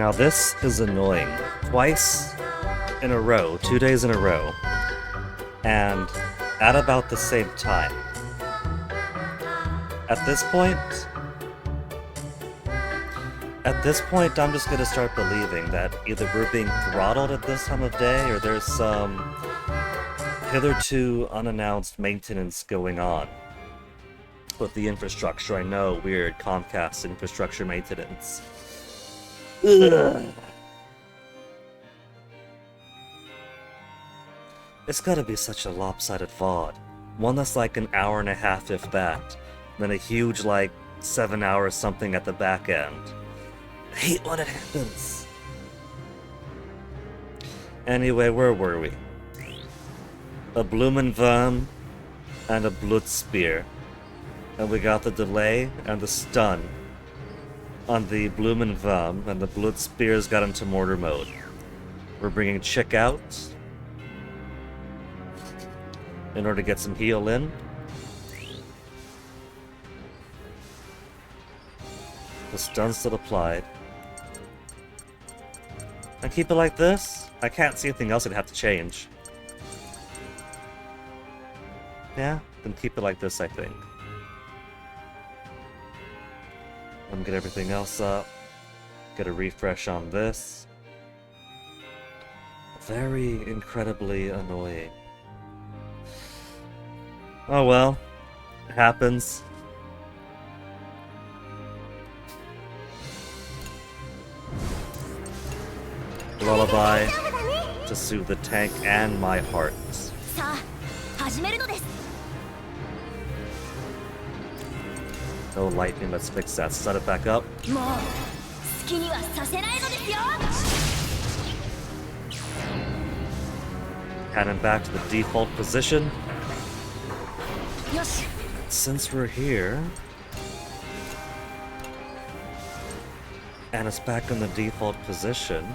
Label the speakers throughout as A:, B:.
A: Now this is annoying. Twice in a row, 2 days in a row, and at about the same time. At this point, I'm just gonna start believing that either we're being throttled at this time of day, or there's some hitherto unannounced maintenance going on with the infrastructure. I know, weird Comcast infrastructure maintenance. Ugh. It's gotta be such a lopsided VOD. One that's like an hour and a half, if that, then a huge, like, 7 hours something at the back end. I hate when it happens. Anyway, where were we? A Blumenwurm and a Blutspear. And we got the delay and the stun on the Blumenwurm, and the Blutspears got into mortar mode. We're bringing Chick out in order to get some heal in. The stun's still applied. And keep it like this? I can't see anything else I'd have to change. Yeah, then keep it like this, I think. Let me get everything else up. Get a refresh on this. Very incredibly annoying. Oh well. It happens. Lullaby to soothe the tank and my heart. No lightning, let's fix that. Set it back up. Cannon back to the default position. Since we're here, and it's back in the default position,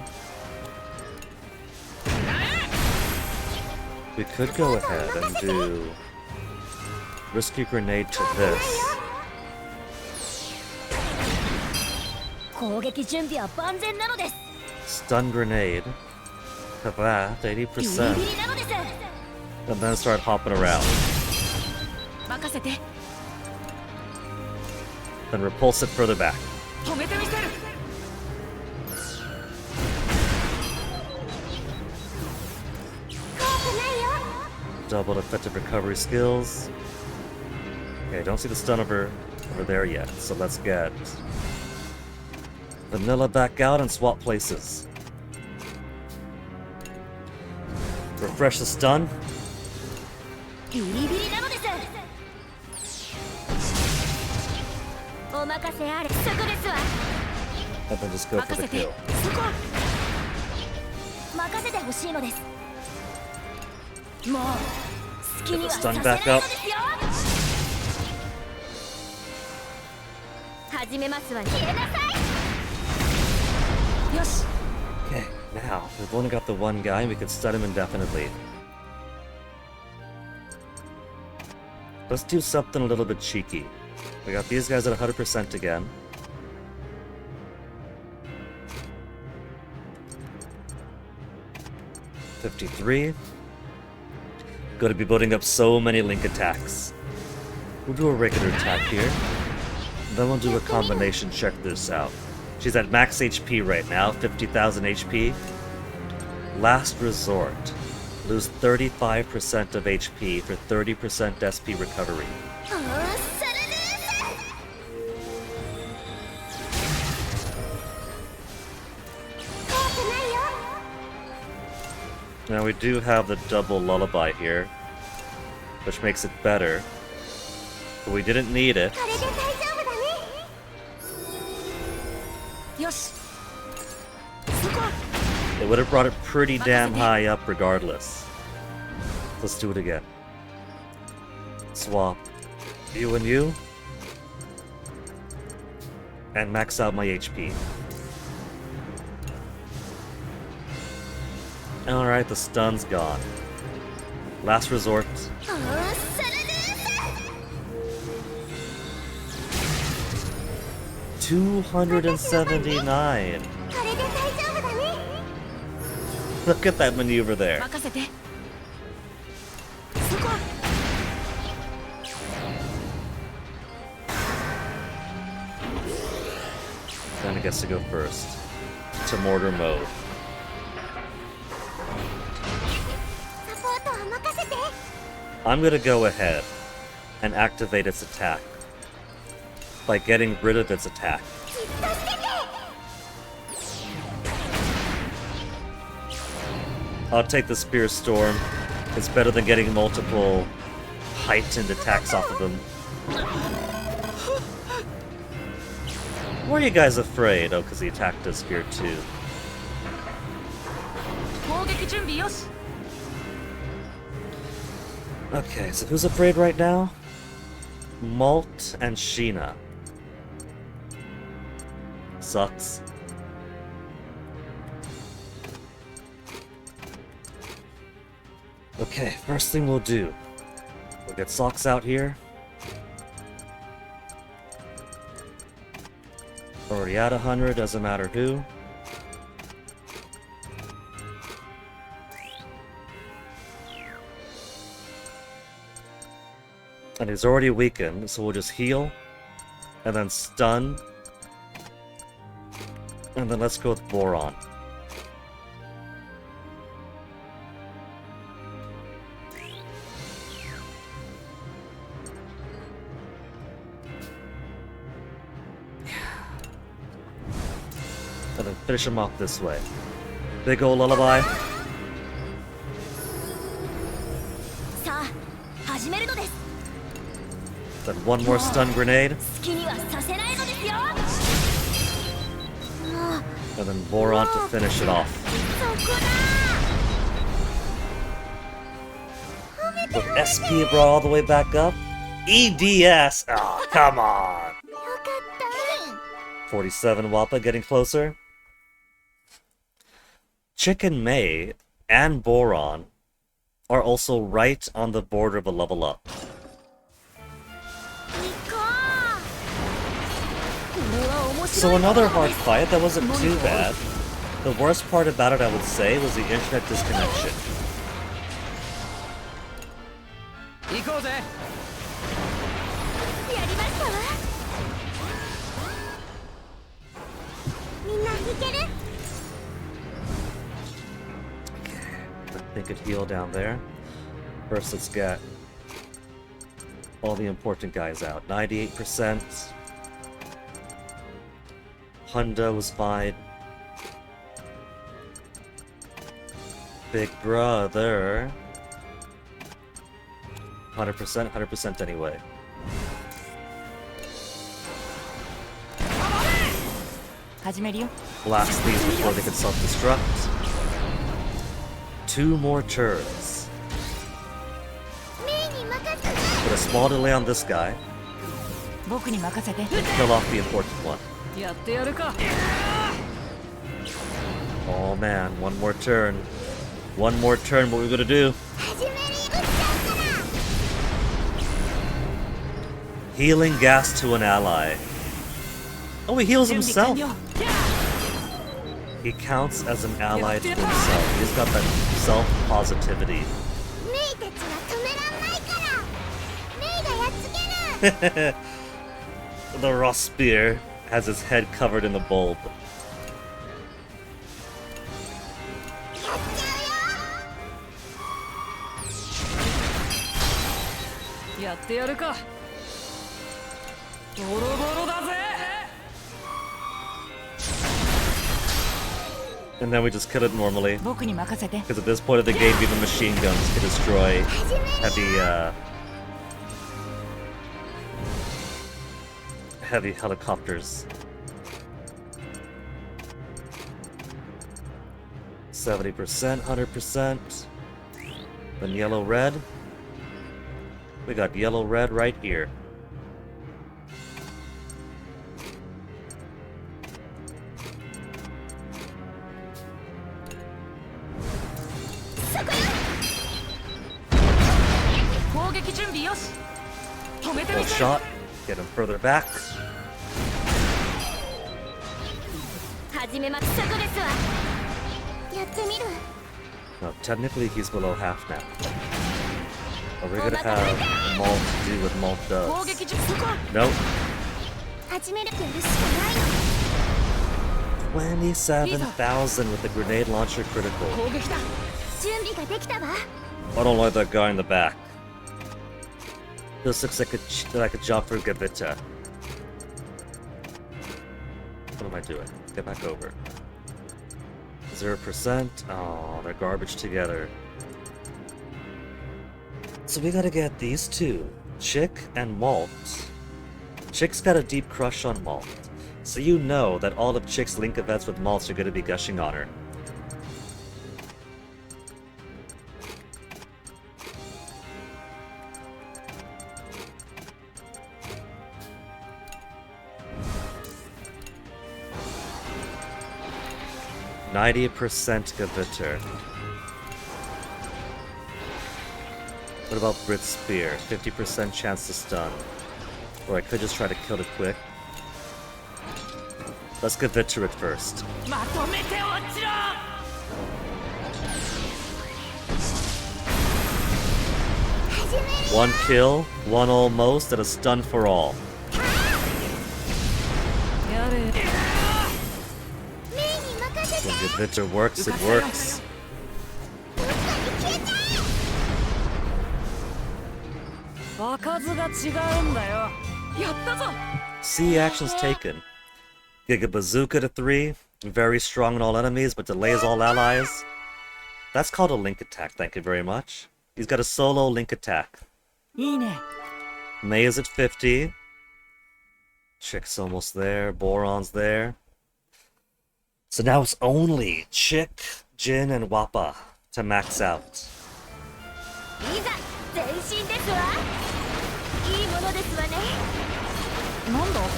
A: we could go ahead and do risky grenade to this. Stun grenade to that, 80%. And then start hopping around. Then repulse it further back. Double effective recovery skills. Okay, don't see the stun over there yet, so let's get Vanilla back out and swap places. Refresh the stun. And then just go for the kill. Get the stun back up. Okay, now, we've only got the one guy, and we can stun him indefinitely. Let's do something a little bit cheeky. We got these guys at 100% again. $53. Going to be building up so many link attacks. We'll do a regular attack here. Then we'll do a combination, check this out. She's at max HP right now, 50,000 HP. Last resort. Lose 35% of HP for 30% SP recovery. Now we do have the double lullaby here, which makes it better. But we didn't need it. It would have brought it pretty damn high up regardless. Let's do it again. Swap you and you. And max out my HP. Alright, the stun's gone. Last resort. 279. Look at that maneuver there.
B: 任せてそこ
A: Kinda gets to go first. To mortar mode.
B: サポートは任せて
A: I'm gonna go ahead and activate its attack by getting rid of its attack.
B: じっとしてて
A: I'll take the Spear Storm. It's better than getting multiple heightened attacks off of them. Why are you guys afraid? Oh, because he attacked us here too.
B: 攻撃準備よし
A: Okay, so who's afraid right now? Malt and Sheena. Sucks. Okay, first thing we'll do. We'll get Socks out here. Already at 100, doesn't matter who. And he's already weakened, so we'll just heal. And then stun. And then let's go with Boron. And then finish him off this way. Big ol' lullaby.
B: さあ始めるのです
A: Then one more stun grenade.
B: 好きにはさせないのですよもう
A: And then Boron to finish it off.
B: そこだ
A: With SP brought all the way back up. EDS! Oh, come on!
B: よかった
A: 47 Wappa getting closer. Chicken May and Boron are also right on the border of a level up.
B: 行こうこれは面
A: So
B: 白い
A: another hard fight that wasn't too bad. The worst part about it, I would say, was the internet disconnection.
C: 行こうぜ
B: やりましたわみんないける
A: They could heal down there. First, let's get all the important guys out. 98%. Honda was fine. Big brother. 100%, 100% anyway.
B: 始めるよ
A: Blast these before they can self-destruct. 2 more turns.
B: メイに任せて
A: Put a small delay on this guy.
B: 僕に任せて
A: Kill off the important one.
C: やってやるか
A: Oh man, one more turn. One more turn, what are we gonna do?
B: 始めるよ撃っちゃうから
A: Healing gas to an ally. Oh, he heals
B: 準備
A: himself.
B: 完了
A: He counts as an ally to himself. He's got that self-positivity.
B: メイたちは止めらんないからメイがやっつける
A: The raw spear has his head covered in the bulb.
B: やっちゃうよ
C: やってやるかボロボロだぜ
A: And then we just kill it normally.
B: 僕に任せて
A: Because at this point of the game, even machine guns can destroy heavy helicopters. 70%, 100%. Then yellow red. We got yellow red right here. Full shot. Get him further back.
B: 始めますそこですわやってみる
A: No, technically he's below half now. Are we gonna have Malt do what Malt
C: 攻
A: does?
C: 撃術そこ
A: Nope.
B: 始めるやるしかないの
A: 27,000 with the grenade launcher critical.
C: 攻撃だ
B: 準備ができたわ
A: I don't like that guy in the back. This looks like a job for Gavita. What am I doing? Get back over. 0%. Oh, they're garbage together. So we gotta get these two, Chick and Malt. Chick's got a deep crush on Malt, so you know that all of Chick's link events with Malt are gonna be gushing on her. %, Gaviter. What about Brit Spear? 50% chance to stun. Or I could just try to kill it quick. Let's Gaviter it first.
C: まとめて落ちろ
A: One kill, one almost, and a stun for all.
C: やれ
B: メイに任せて
A: When Gaviter works, it works.
B: どっかに消えちゃ
C: 場数が違うんだよやったぞ
A: See actions taken. Giga Bazooka to 3, very strong on all enemies, but delays all allies. That's called a link attack, thank you very much. He's got a solo link attack.
C: いいね
A: May is at 50. Chick's almost there, Boron's there. So now it's only Chick, Jin, and Wappa to max out.
B: ういざ前進ですわいいものですわね
C: なんだこ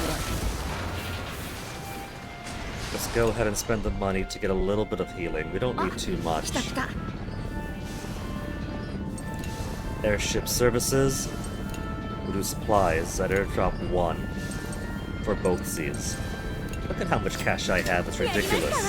A: Let's go ahead and spend the money to get a little bit of healing. We don't need too
C: れ
A: much.
C: 来た来た
A: Airship services. We'll do supplies at airdrop 1 for both seas. Look at how much cash I have, it's
B: やりました
A: ridiculous.
B: わ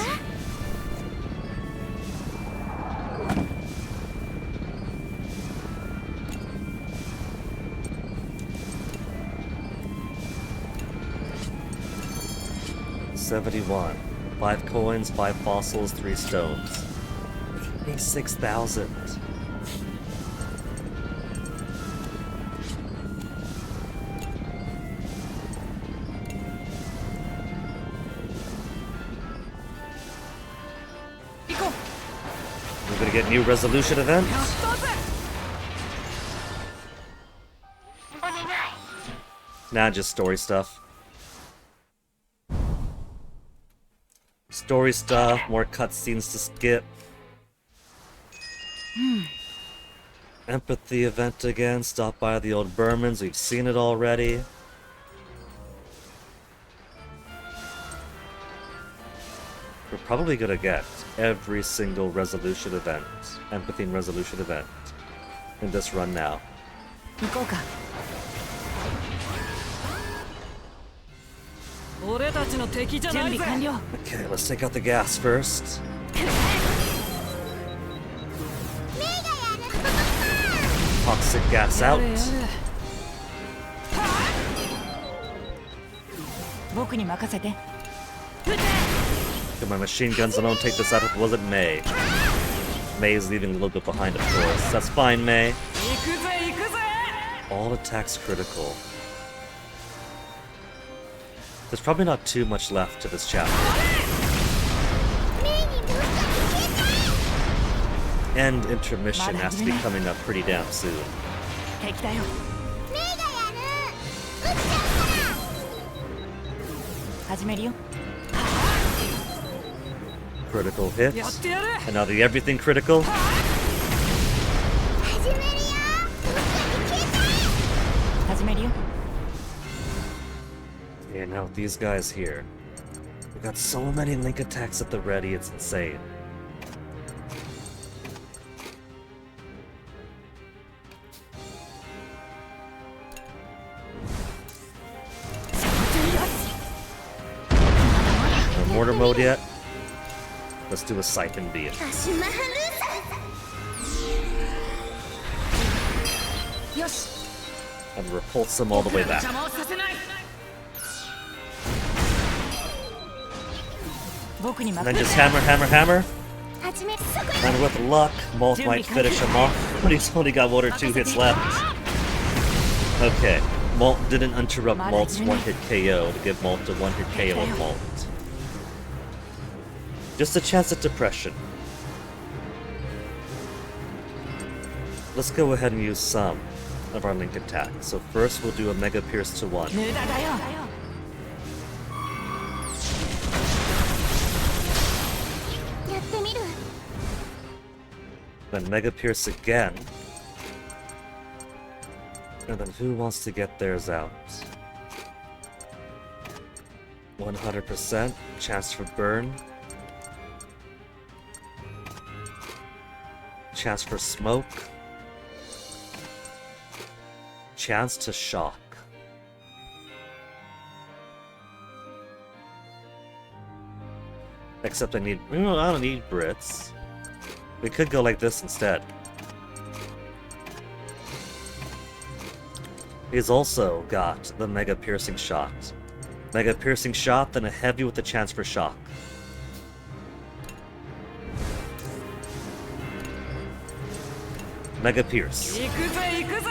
A: 71. 5 coins, 5 fossils, 3 stones. 26,000. We're gonna get new resolution event.
C: やったぜ
A: Nah, just story stuff. Story stuff, more cutscenes to skip. Empathy event again, stop by the old Burmans, we've seen it already. We're probably gonna get every single resolution event, empathy and resolution event, in this run now.
C: 行こうか俺たちの敵じゃないぜ準備完了
A: Okay, let's take out the gas first.
B: メイがやる
A: Toxic gas
C: や
A: out.
C: れやれ僕に任せて
A: Get my machine guns alone, take this out. Was it May? May is leaving a little bit behind, of course. That's fine, May.
C: 行くぜ行くぜ
A: All attacks critical. There's probably not too much left to this chapter.
B: メイにどっかに消えちゃ
A: And intermission has to be coming up pretty damn soon.
C: 敵だよ
B: メイがやる撃っちゃう
C: 始めるよ
A: Critical
C: やっ
A: hits.
C: てやる
A: And now the everything critical.
B: から始めるよどっかに消えちゃ
C: 始めるよ
A: Yeah, now with these guys here. We got so many link attacks at the ready, it's insane. No mortar mode yet? Let's do a siphon beam.
B: うカシマハルーサ
C: よし
A: and repulse them all the way back.
C: 邪魔をさせない僕に
A: And
C: 任
A: then
C: せ
A: just
C: て
A: hammer, hammer, hammer.
B: 始めそこ
A: And with luck, Molt might finish him off, but he's only got 1 or 2 hits left. Okay, Molt didn't interrupt Malt's 1-hit KO to give Molt a 1-hit KO of Molt. Just a chance at depression. Let's go ahead and use some of our link attack. So first we'll do a Mega Pierce to 1.
C: 無駄だよ
B: やってみる
A: Then Mega Pierce again. And then who wants to get theirs out? 100% chance for burn. Chance for smoke. Chance to shock. Except I need... No, I don't need Brits. We could go like this instead. He's also got the Mega Piercing Shot. Mega Piercing Shot, then a heavy with a chance for shock. Mega Pierce.
C: 行くぜ行くぜ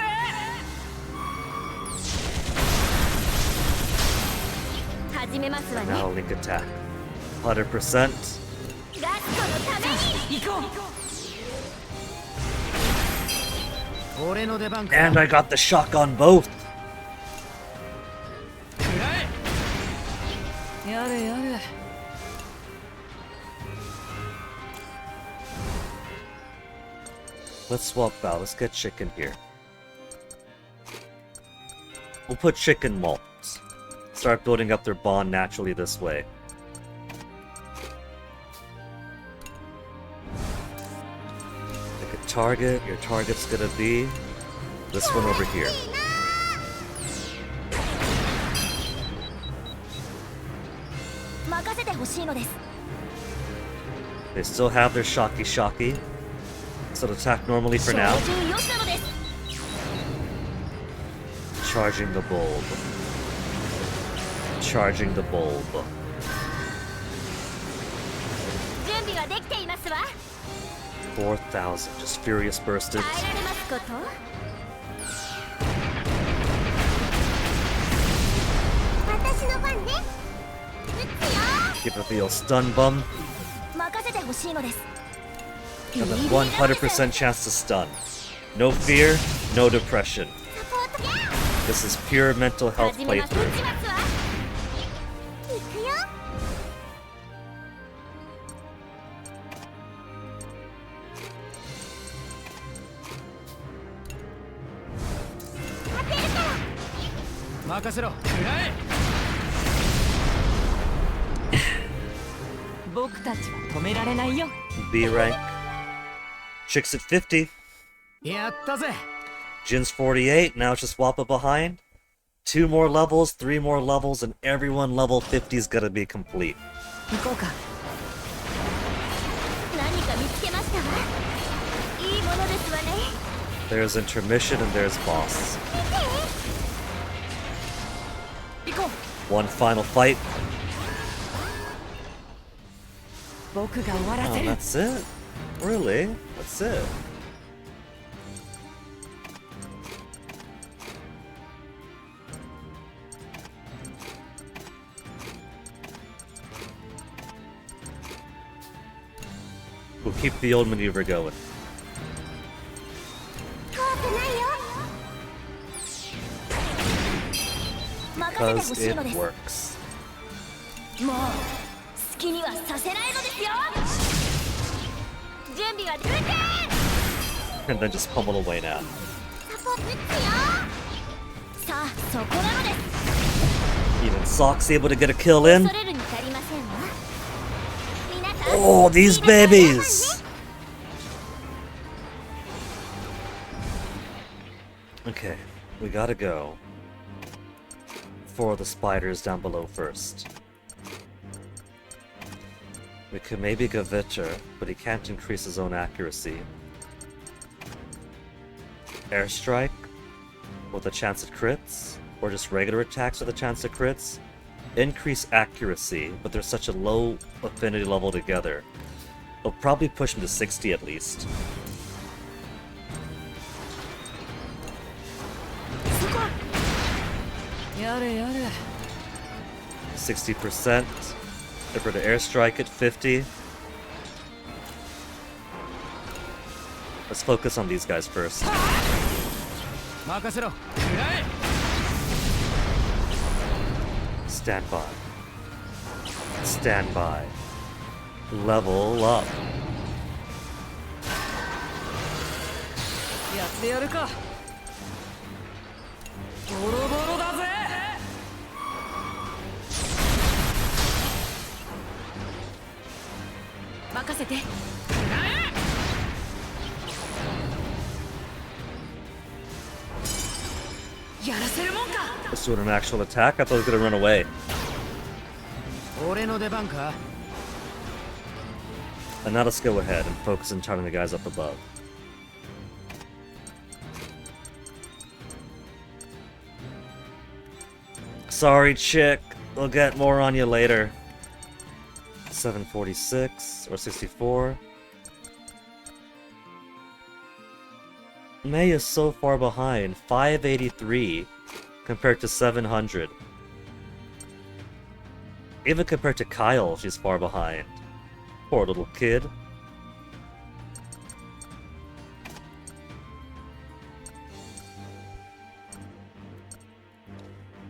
B: 始めますわね
A: Now Link Attack. 100%.
B: ラストのために
C: 行こう俺の出番か
A: And I got the shock on both.
C: やれやれ
A: Let's swap out. Let's get Chicken here. We'll put Chicken Malt. Start building up their bond naturally this way. Pick a target. Your target's gonna be this one over here. They still have their Shocky. So to attack normally for now. Charging the bulb. Charging the bulb.
B: 準備はできていますわ
A: 4,000. Just Furious Bursted.
B: 耐えられますこと私の番ね撃つよ
A: Give it the old stun bum.
B: 任せてほしいのです
A: And then 100% chance to stun. No fear, no depression.
B: サポートギャー
A: This is pure mental health
B: 始めます撃
A: playthrough.
B: ちますわ行くよ 当てるから
C: 任せろ食らえ僕たちは止められないよ
A: B rank. Chicks at 50.
C: やったぜ
A: Jin's 48. Now it's just Wappa behind. 2 more levels, 3 more levels, and everyone level 50 is gonna be complete.
C: 行こうか
B: 何か見つけましたわいいものですわね
A: There's intermission and there's boss.
C: 行こう
A: One final fight.
C: 僕が終わら
A: Oh,
C: せる
A: that's it? Really? That's it? We'll keep the old maneuver going.
B: 怖くないよ任せてほ
A: Because
B: しい
A: it
B: のです
A: works.
B: もう好きにはさせないのですよ準備は撃て
A: And then just pummel away now.
B: サポート撃つよさあそこなのです
A: Even Sock's able to get a kill in.
B: 恐れるに足りませんわ皆さん
A: Oh, these
B: いいですね
A: babies! Okay, we gotta go for the spiders down below first. We could maybe go Victor, but he can't increase his own accuracy. Airstrike? with a chance at crits, or just regular attacks with a chance at crits, increase accuracy, but they're such a low affinity level together. It'll probably push him to 60 at least. 60%. If we're to airstrike at 50. Let's focus on these guys first. Stand by. Stand by. Level up.
C: やってやるか。ボロボロだぜ。任せて。やらせるもんか。
A: Let's do an actual attack. I thought he was gonna run away.
C: 俺の出番か。
A: And now let's go ahead and focus on turning the guys up above. Sorry, chick. We'll get more on you later. 746 or 64. May is so far behind. 583 compared to 700. Even compared to Kyle, she's far behind. Poor little kid.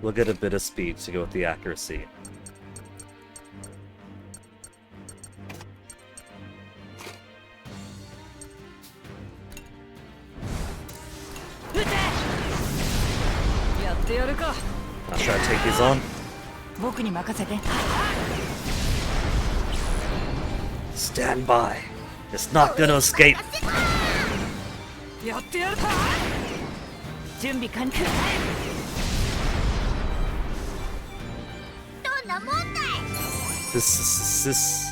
A: We'll get a bit of speed to go with the accuracy. I'll try to take these on. Stand by. It's not gonna escape. This.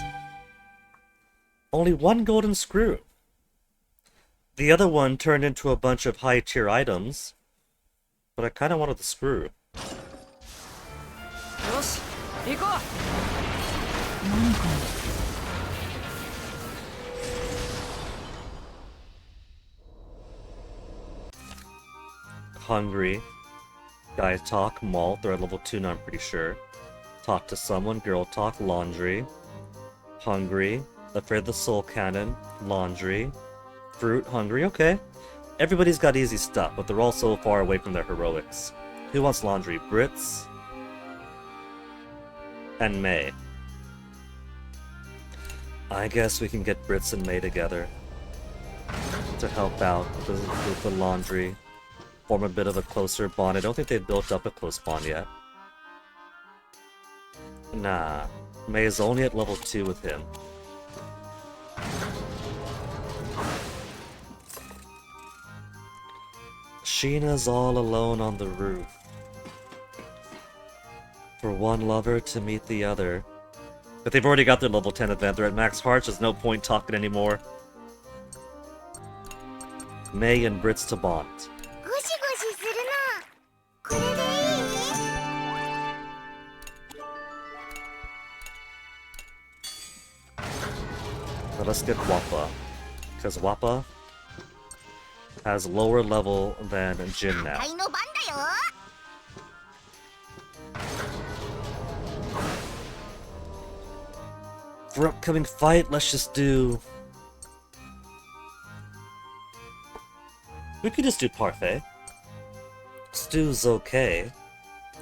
A: Only one golden screw. The other one turned into a bunch of high tier items, but I kinda wanted the screw. Hungry. Guy talk, malt, they're at level 2 now, I'm pretty sure. Talk to someone, girl talk, laundry. Hungry. Afraid of the soul cannon, laundry. Fruit, hungry, okay. Everybody's got easy stuff, but they're all so far away from their heroics. Who wants laundry? Brits? And May. I guess we can get Brits and May together to help out with the laundry. Form a bit of a closer bond. I don't think they've built up a close bond yet. Nah. May is only at level 2 with him. Sheena's all alone on the roof. For one lover to meet the other. But they've already got their level 10 event. They're at max hearts. There's no point talking anymore. May and Brits to bond. Now let's get Wappa. Because Wappa has lower level than Jin now. For upcoming fight, let's just do... We could just do Parfait. Stew's okay.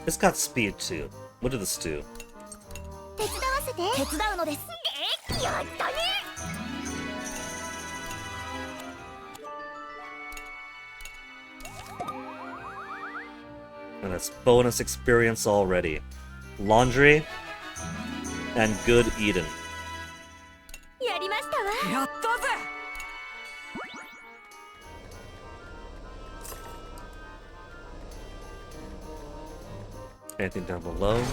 A: It's got speed too. We'll do the Stew. And that's bonus experience already. Laundry and good Eden. Anything down below?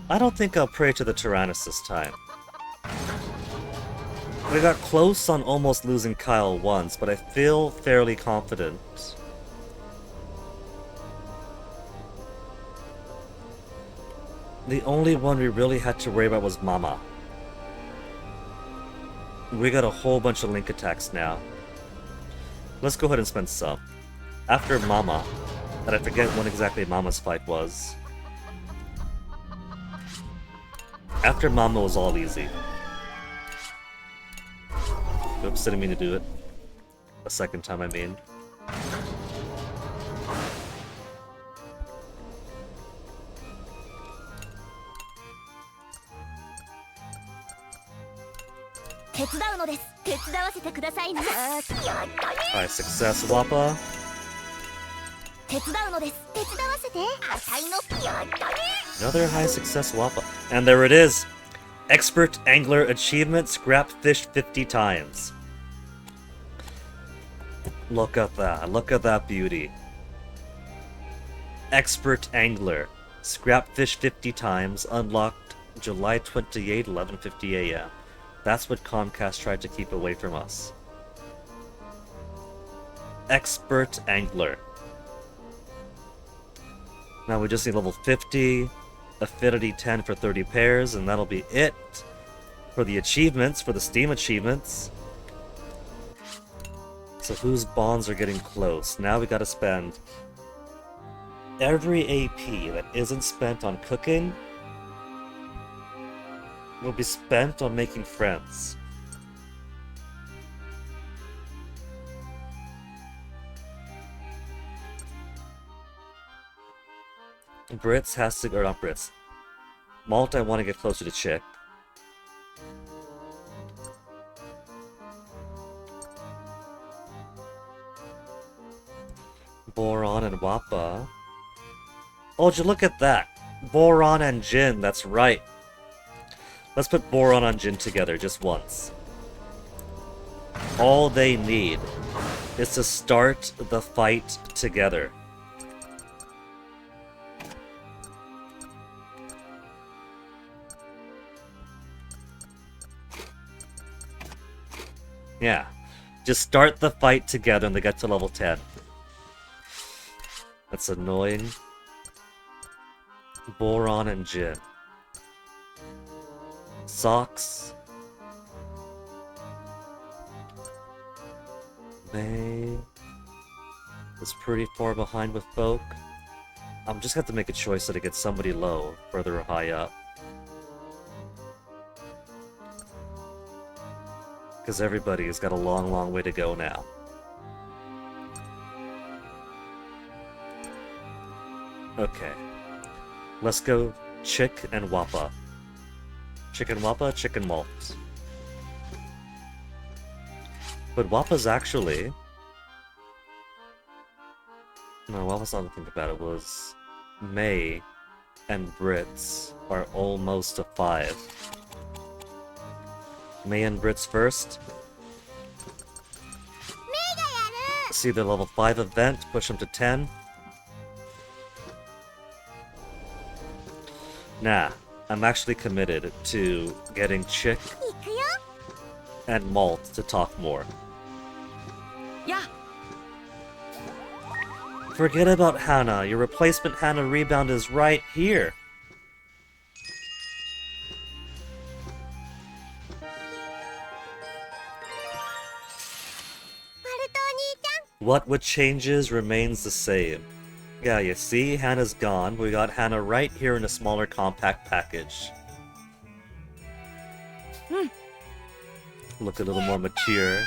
A: I don't think I'll pray to the Tyrannus this time. We got close on almost losing Kyle once, but I feel fairly confident. The only one we really had to worry about was Mama. We got a whole bunch of link attacks now. Let's go ahead and spend some. After Mama, and I forget when exactly Mama's fight was. After Mama was all easy. Oops, didn't mean to do it. A second time, I mean. Alright, success, Wappa. Another high success, Wappa. And there it is! Expert Angler Achievement, scrap fish 50 times. Look at that beauty. Expert Angler, scrap fish 50 times, unlocked July 28, 11:50 a.m. That's what Comcast tried to keep away from us. Expert Angler. Now we just need level 50, affinity 10 for 30 pairs, and that'll be it for the achievements, for the Steam achievements. So whose bonds are getting close? Now we gotta spend every AP that isn't spent on cooking will be spent on making friends. Brits has to, or not Brits. Malt, I want to get closer to Chick. Boron and Wappa. Oh, would you look at that? Boron and Jin, that's right. Let's put Boron and Jin together just once. All they need is to start the fight together. Yeah, just start the fight together and they get to level 10. That's annoying. Boron and Jin. Socks. May is pretty far behind with folk. I'm just gonna have to make a choice so to get somebody low, further or high up. Because everybody's got a long, long way to go now. Okay. Let's go Chick and Wappa. Chicken Wappa, Chicken Malt. But Wappa's actually... No, Wappa's not to think about it. Was May and Brits are almost a 5. May and Brits first. See the level 5 event, push them to 10. Nah, I'm actually committed to getting Chick and Malt to talk more.
C: Yeah.
A: Forget about Hannah. Your replacement Hannah rebound is right here. What changes remains the same. Yeah, you see, Hannah's gone. We got Hannah right here in a smaller compact package. Look a little more mature.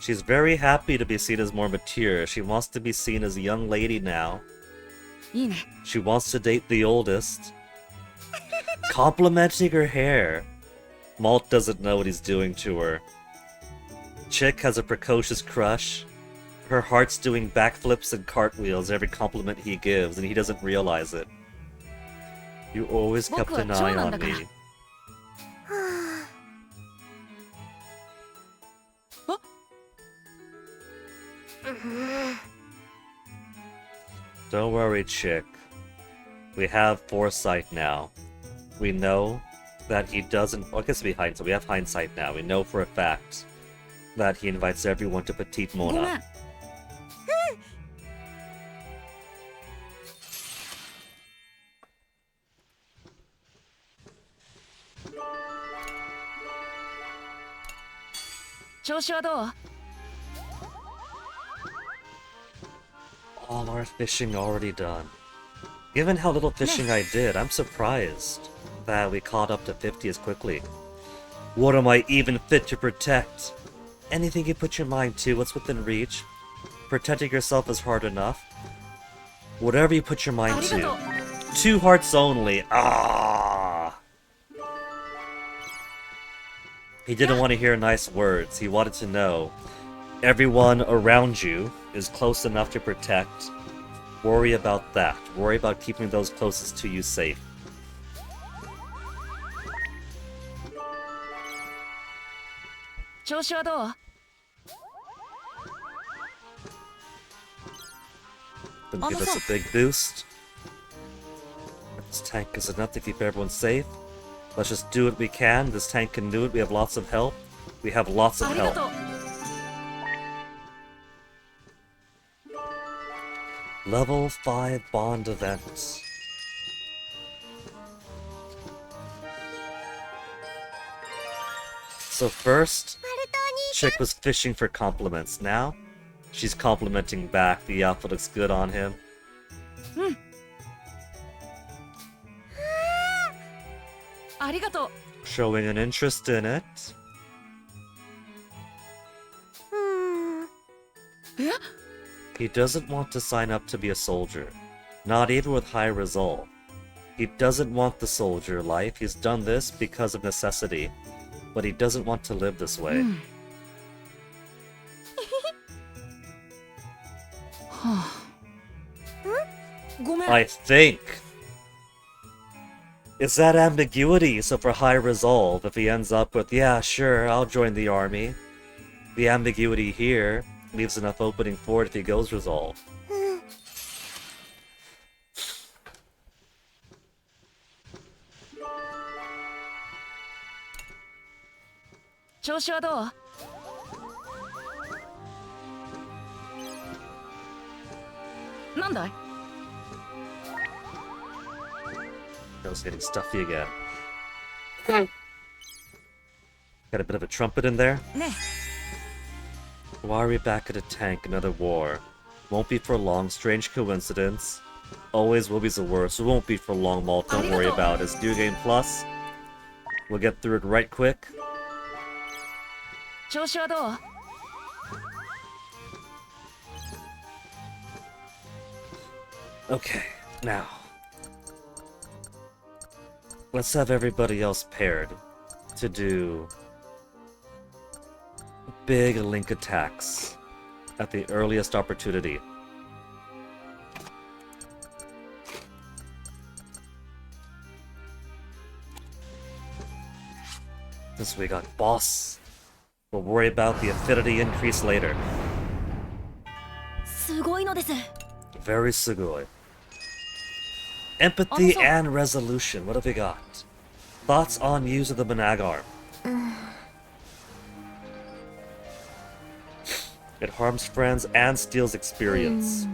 A: She's very happy to be seen as more mature. She wants to be seen as a young lady now. She wants to date the oldest. Complimenting her hair. Malt doesn't know what he's doing to her. Chick has a precocious crush. Her heart's doing backflips and cartwheels every compliment he gives, and he doesn't realize it. You always kept an eye on me. Don't worry, Chick. We have foresight now. We know that he doesn't. Well, I guess we hindsight. We have hindsight now. We know for a fact that he invites everyone to Petite
C: ごめん
A: Mona. All our fishing already done. Given how little fishing I did, I'm surprised that we caught up to 50 as quickly. What am I even fit to protect? Anything you put your mind to, what's within reach? Protecting yourself is hard enough. Whatever you put your mind to. 2 hearts only. Ah! He didn't want to hear nice words. He wanted to know everyone around you is close enough to protect. Worry about that. Worry about keeping those closest to you safe. Then give us a big boost. This tank is enough to keep everyone safe. Let's just do what we can. This tank can do it. We have lots of help. We have lots of help. Level 5 bond event. So first, Chick was fishing for compliments. Now, she's complimenting back. The outfit looks good on him. Showing an interest in it. He doesn't want to sign up to be a soldier. Not even with high resolve. He doesn't want the soldier life. He's done this because of necessity. But he doesn't want to live this way. I think it's that ambiguity. So for high resolve, if he ends up with, yeah, sure, I'll join the army, the ambiguity here leaves enough opening for it if he goes resolve. I was getting stuffy again. Got a bit of a trumpet in there. Why are we back at a tank? Another war. Won't be for long. Strange coincidence. Always will be the worst. It won't be for long, Malt. Don't worry about it. It's New Game Plus. We'll get through it right quick. Okay, now. Let's have everybody else paired to do big link attacks at the earliest opportunity. Since we got boss, we'll worry about the affinity increase later. Very sugoi. Empathy and resolution. What have we got? Thoughts on use of the Manag arm. It harms friends and steals experience.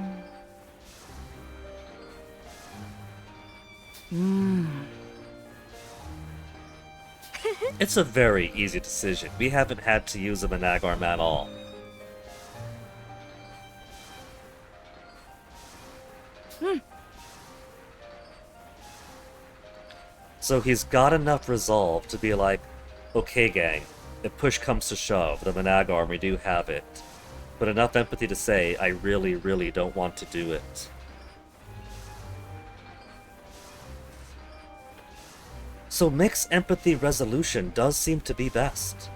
A: It's a very easy decision. We haven't had to use a Manag arm at all. So he's got enough resolve to be like, okay gang, if push comes to shove, the Manag arm, we do have it. But enough empathy to say, I really, really don't want to do it. So mixed empathy resolution does seem to be best.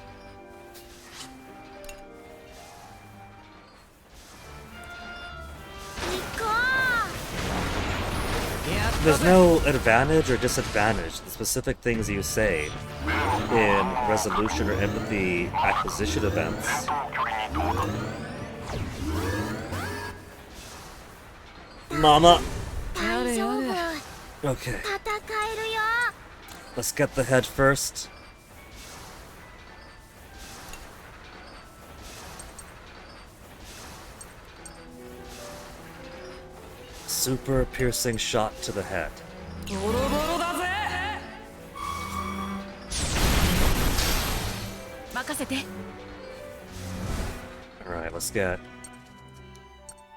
A: There's no advantage or disadvantage. The specific things you say in resolution or empathy acquisition events. Mama! Okay. Let's get the head first. Super piercing shot to the head.
C: ボロボロだぜ。任せて。
A: Alright, let's get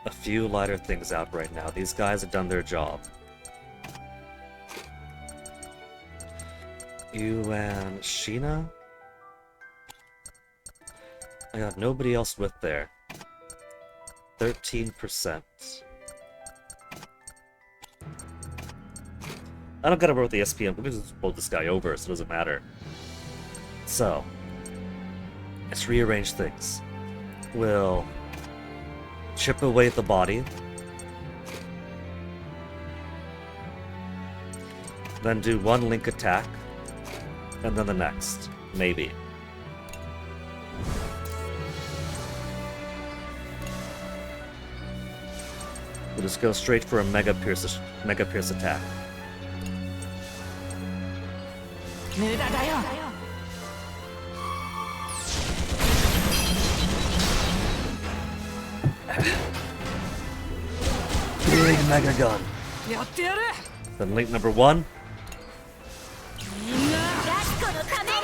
A: a few lighter things out right now. These guys have done their job. You and Sheena? I got nobody else with there. 13%. I don't gotta work with the SPM, we can just roll this guy over, so it doesn't matter. So, let's rearrange things. We'll chip away at the body. Then do one link attack. And then the next. Maybe. We'll just go straight for a Mega Pierce attack.
C: 無駄だよ。
A: Big Mega Gun.
C: やってやる。
A: Then link number 1.
C: みんな。
B: ラスコのために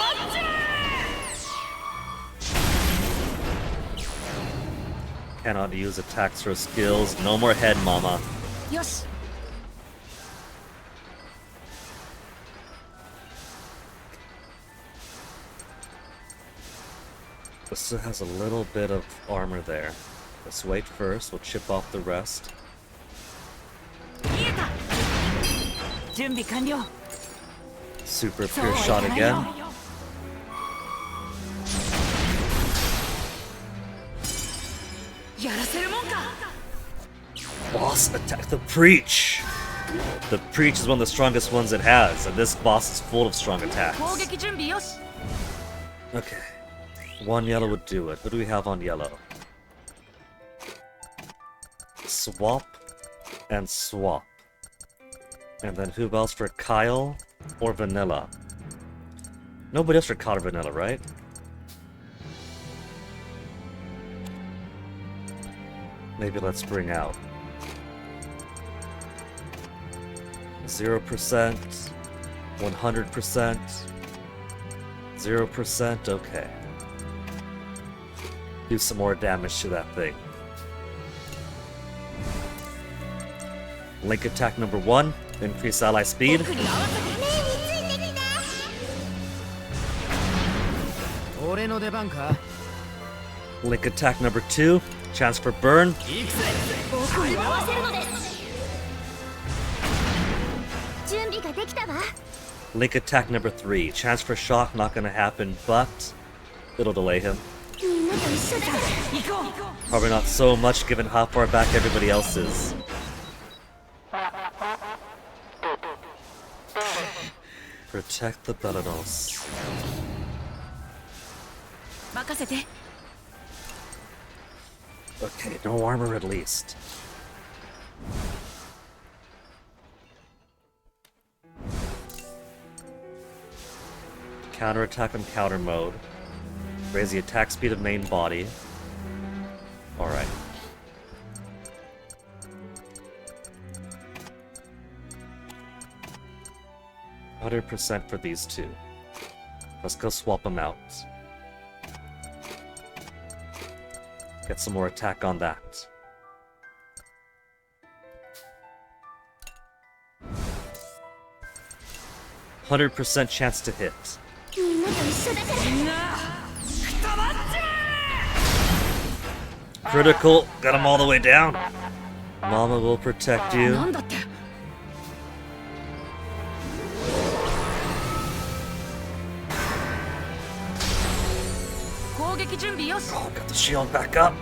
A: Cannot use attacks or skills. No more head, mama.
C: よし。
A: This still has a little bit of armor there. Let's wait first. We'll chip off the rest.
C: 見えた。準備完了。
A: Super
C: そうは
A: Pierce
C: い
A: shot
C: かないよ。
A: again.
C: やらせるもんか。
A: Boss attack the Preach! The Preach is one of the strongest ones it has, and this boss is full of strong attacks.
C: 攻撃準備よし。
A: Okay. One yellow would do it. Who do we have on yellow? Swap and swap. And then who else for Kyle or Vanilla? Nobody else for Kyle or Vanilla, right? Maybe let's bring out 0%, 100%, 0%, okay. Do some more damage to that thing. Link attack number 1, increase ally speed.
C: 僕に合わせて。
B: 目についてきた
D: 俺の出番か
A: Link attack number 2, chance for burn.
D: 行くぜ
B: 僕に合わせるのです準備ができたわ
A: Link attack number 3, chance for shock, not gonna happen, but it'll delay him.
B: みんなと一緒だから
C: 行こう。
A: Probably not so much given how far back everybody else is. Protect the Belanos.
C: 任せて。
A: Okay, no armor at least. Counterattack on counter mode. Raise the attack speed of main body. Alright. %, for these two. Let's go swap them out. Get some more attack on that. %, chance to hit.
B: みんなと一緒だから
C: みんな。くたばっちゃ
A: Critical, got him all the way down. Mama will protect
C: ー。
A: you.
C: なんだって。攻撃準備よし。
A: Oh, got the shield back up.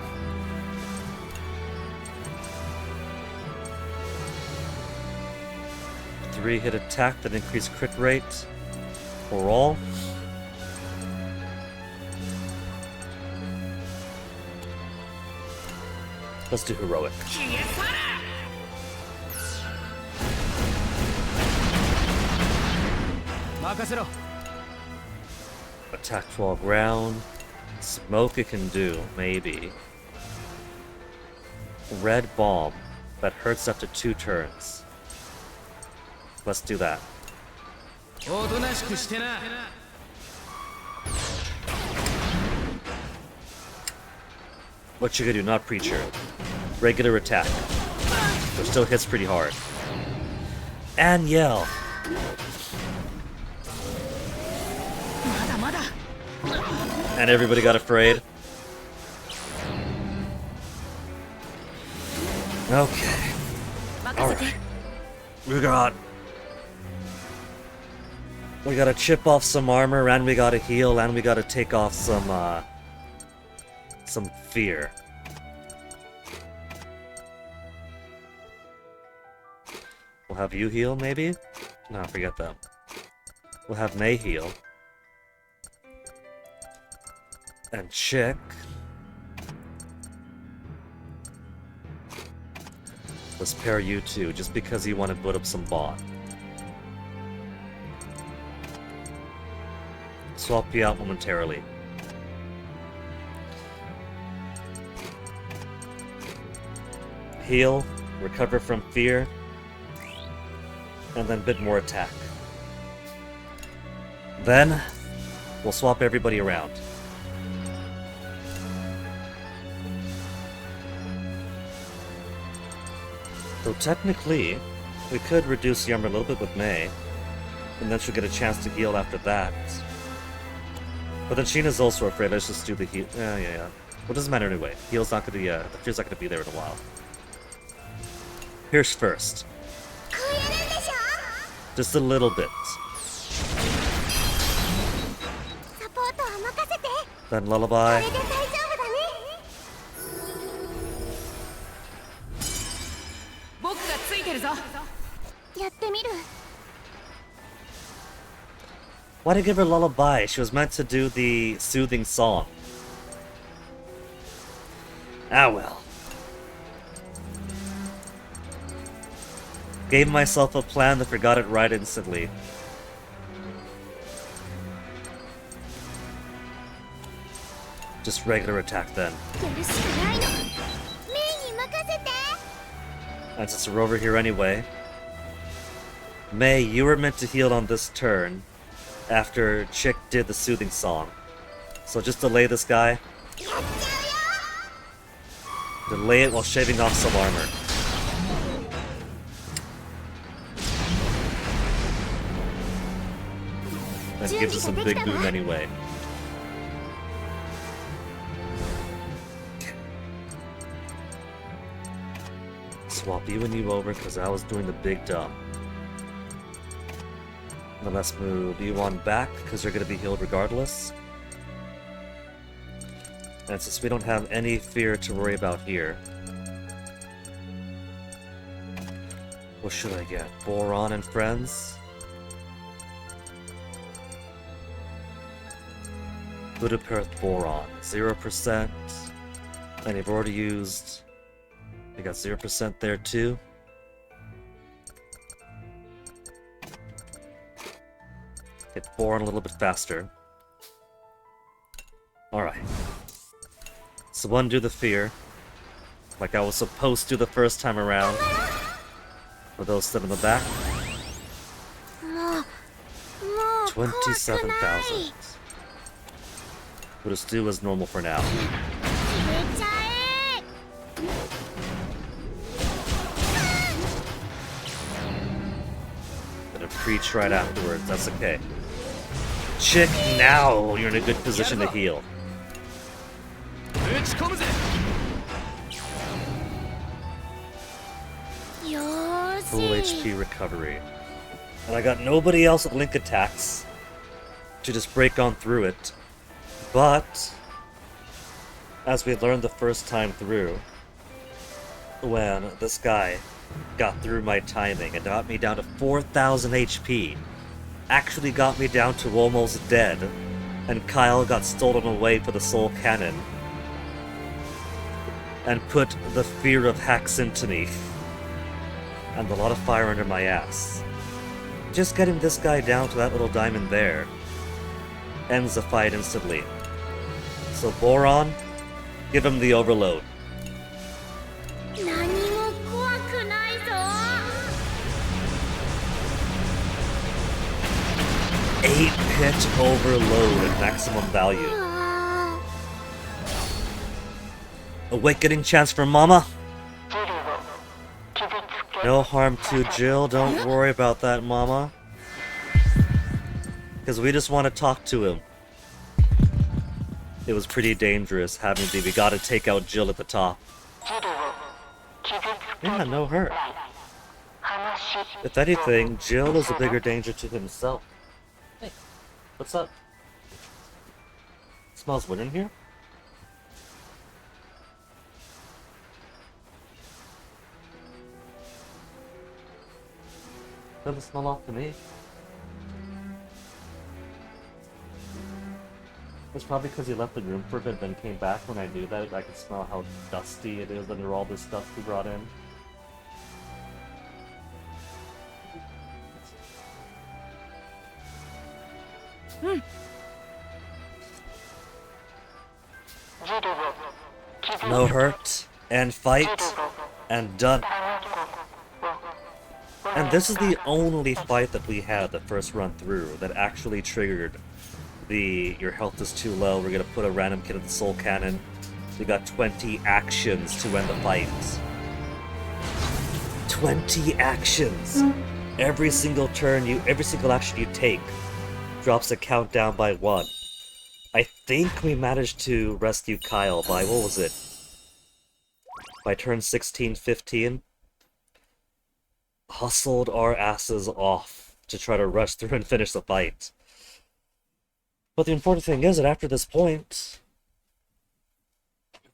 A: Three-hit attack that increase crit rate for all. Let's do heroic.
C: 消え去れ。
A: 100%
D: 任せろ。
A: Attack while ground. Smoke it can do, maybe. Red bomb that hurts after 2 turns. Let's do that.
D: おとなしくしてな。
A: What you gonna do? Not preacher. Regular attack. Which still hits pretty hard. And yell.
C: まだまだ
A: And everybody got afraid. Okay.
C: 任せて
A: Alright. We gotta chip off some armor, and we gotta heal, and we gotta take off some fear. We'll have you heal, maybe? No, forget that. We'll have May heal. And Chick. Let's pair you two, just because you want to put up some bot. Swap you out momentarily. Heal, recover from fear, and then a bit more attack. Then, we'll swap everybody around. So technically, we could reduce the armor a little bit with May, and then she'll get a chance to heal after that. But then Sheena's also afraid. Let's just do the heal. Yeah. Well, it doesn't matter anyway. Heal's not gonna. The fear's not gonna be there in a while. Here's first.
B: こうやるんでしょ
A: Just a little bit.
B: サポートは任せて
A: Then
B: こ
A: lullaby.
B: れで大丈夫だね
C: 僕がついてるぞ
B: やってみる
A: Why did I give her lullaby? She was meant to do the soothing song. Ah well. Gave myself a plan that forgot it right instantly. Just regular attack then.
B: やるしかないのメイに任せて
A: And since we're over here anyway, May, you were meant to heal on this turn after Chick did the soothing song. So just delay this guy.
B: やっちゃうよ
A: Delay it while shaving off some armor. That gives us a big boon anyway. Swap you and you over because I was doing the big dump. Then let's move you on back because you're going to be healed regardless. And since we don't have any fear to worry about here, what should I get? Boron and friends? Budapest Boron, 0%. And you've already used... You got 0% there too. Hit Boron a little bit faster. Alright. So undo the fear. Like I was supposed to the first time around. For those still in the back.
B: もう怖くない
A: 27,000. We'll just do as normal for now.
B: 消えちゃえ
A: Gonna preach right afterwards, that's okay. Chick, now you're in a good position to heal.
D: 打ち込むぜ。
B: よー
A: Full
B: し
A: HP recovery. And I got nobody else with link attacks to just break on through it. But, as we learned the first time through, when this guy got through my timing and got me down to 4,000 HP, actually got me down to almost dead, and Kyle got stolen away for the soul cannon, and put the fear of hacks into me, and a lot of fire under my ass. just getting this guy down to that little diamond there ends the fight instantly. So Boron, give him the overload.
B: 何も怖くないぞ。
A: 8-hit overload at maximum value.
B: あ
A: Awakening chance for Mama. No harm to Jill, don't worry about that, Mama. Because we just want to talk to him. It was pretty dangerous having to, we gotta take out Jill at the top. Yeah, no hurt. If anything, Jill is a bigger danger to himself. Hey, what's up? Smells wood in here? Doesn't smell off to me. It's probably because he left the room for a bit, then came back. When I knew that, I could smell how dusty it is under all this stuff he brought in. No hurt, and fight, and done. And this is the only fight that we had the first run through that actually triggered the your health is too low, we're gonna put a random kid at the soul cannon. We got 20 actions to end the fight. 20 actions! Every single action you take drops a countdown by 1. I think we managed to rescue Kyle by, what was it? By turn 16, 15? Hustled our asses off to try to rush through and finish the fight. But the important thing is that after this point,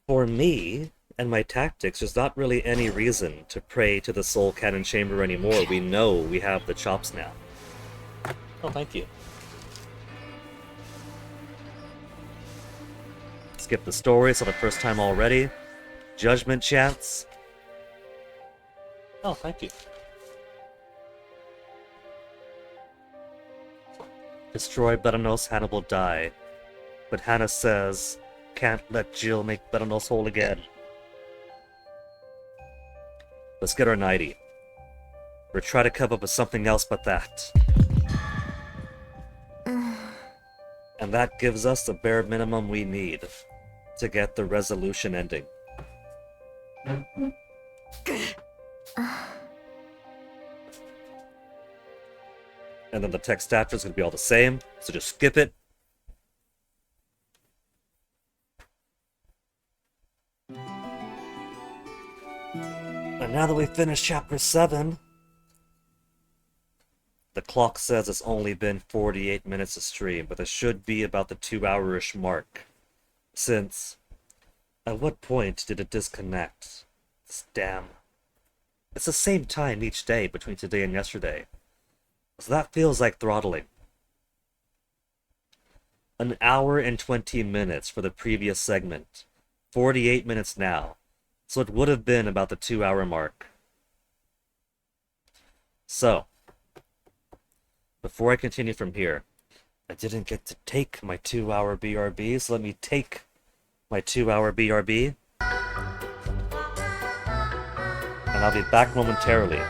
A: for me and my tactics, there's not really any reason to pray to the soul cannon chamber anymore. We know we have the chops now. Oh, thank you. Skip the story, so the first time already. Judgment chance. Oh, thank you. Destroy Betanos, Hannah will die. But Hannah says, can't let Jill make Betanos whole again. Let's get our 90. Or try to come up with something else but that. And that gives us the bare minimum we need to get the resolution ending. And then the text after is going to be all the same, so just skip it. And now that we've finished chapter 7, the clock says it's only been 48 minutes of stream, but it should be about the 2-hour-ish mark. Since, at what point did it disconnect? Damn. It's the same time each day between today and yesterday. So that feels like throttling. An hour and 20 minutes for the previous segment. 48 minutes now. So it would have been about the 2-hour mark. So, before I continue from here, I didn't get to take my 2-hour BRB, so let me take my 2-hour BRB. And I'll be back momentarily.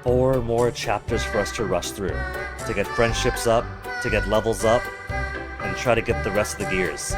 A: 4 more chapters for us to rush through, to get friendships up, to get levels up, and try to get the rest of the gears.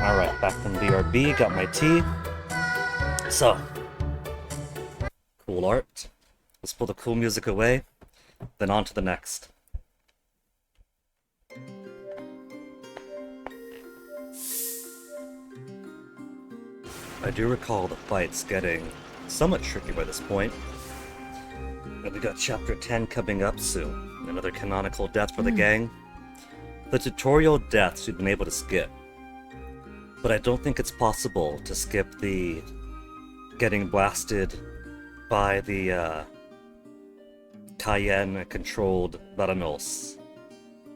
A: Alright, back from BRB, got my tea. So, cool art. Let's pull the cool music away, then on to the next. I do recall the fights getting somewhat tricky by this point. But we got chapter 10 coming up soon. Another canonical death for the gang. The tutorial deaths we've been able to skip. But I don't think it's possible to skip the getting blasted by the Cayenne-controlled Varanos,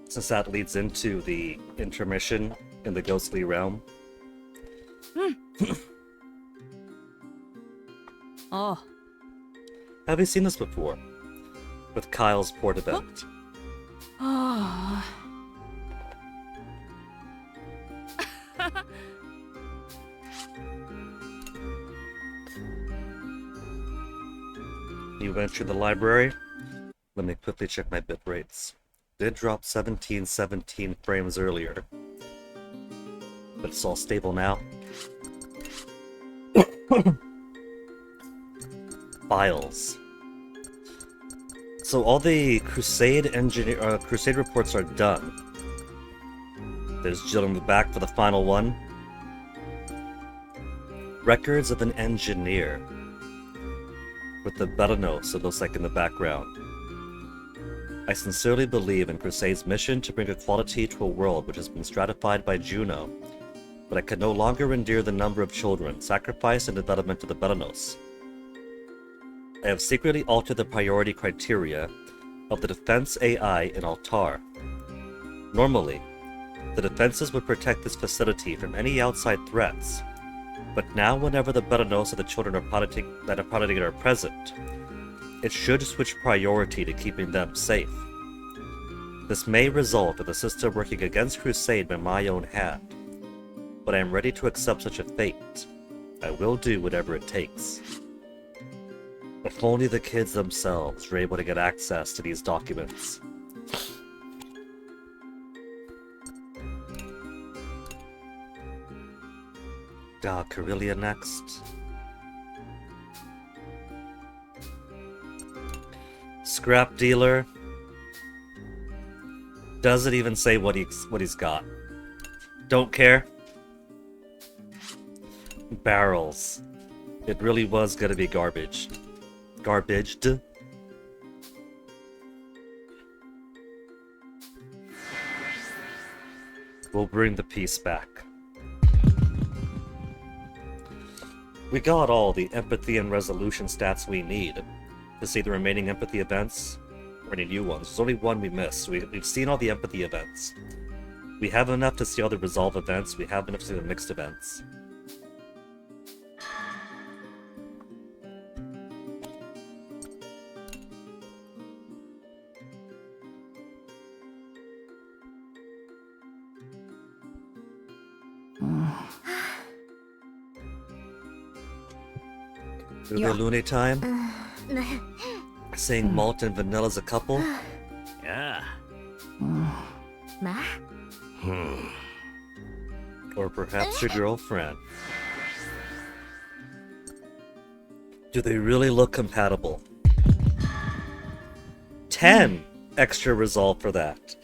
A: since that leads into the intermission in the ghostly realm.
C: Oh.
A: Have you seen this before? With Kyle's port event.
C: Oh.
A: You went through the library? Let me quickly check my bit rates. Did drop 1717 frames earlier, but it's all stable now. Files. So all the Crusade reports are done. There's Jill in the back for the final one. Records of an engineer. With the Beranos, it looks like, in the background. I sincerely believe in Crusade's mission to bring equality to a world which has been stratified by Juno, but I can no longer endure the number of children sacrificed in development of the Beranos. I have secretly altered the priority criteria of the defense AI in Altar. Normally, the defenses would protect this facility from any outside threats, but now whenever the Beranos of the children are piloting are present, it should switch priority to keeping them safe. This may result in the system working against Crusade by my own hand, but I am ready to accept such a fate. I will do whatever it takes. If only the kids themselves were able to get access to these documents. Corellia next. Scrap dealer. Doesn't even say what he's got. Don't care. Barrels. It really was gonna be garbage. Garbaged. We'll bring the peace back. We got all the empathy and resolution stats we need to see the remaining empathy events, or any new ones. There's only one we missed. We've seen all the empathy events. We have enough to see all the resolve events. We have enough to see the mixed events. Lune time? Saying malt and vanilla's a couple?
D: Yeah.
A: Or perhaps your girlfriend. Do they really look compatible? 10 extra resolve for that.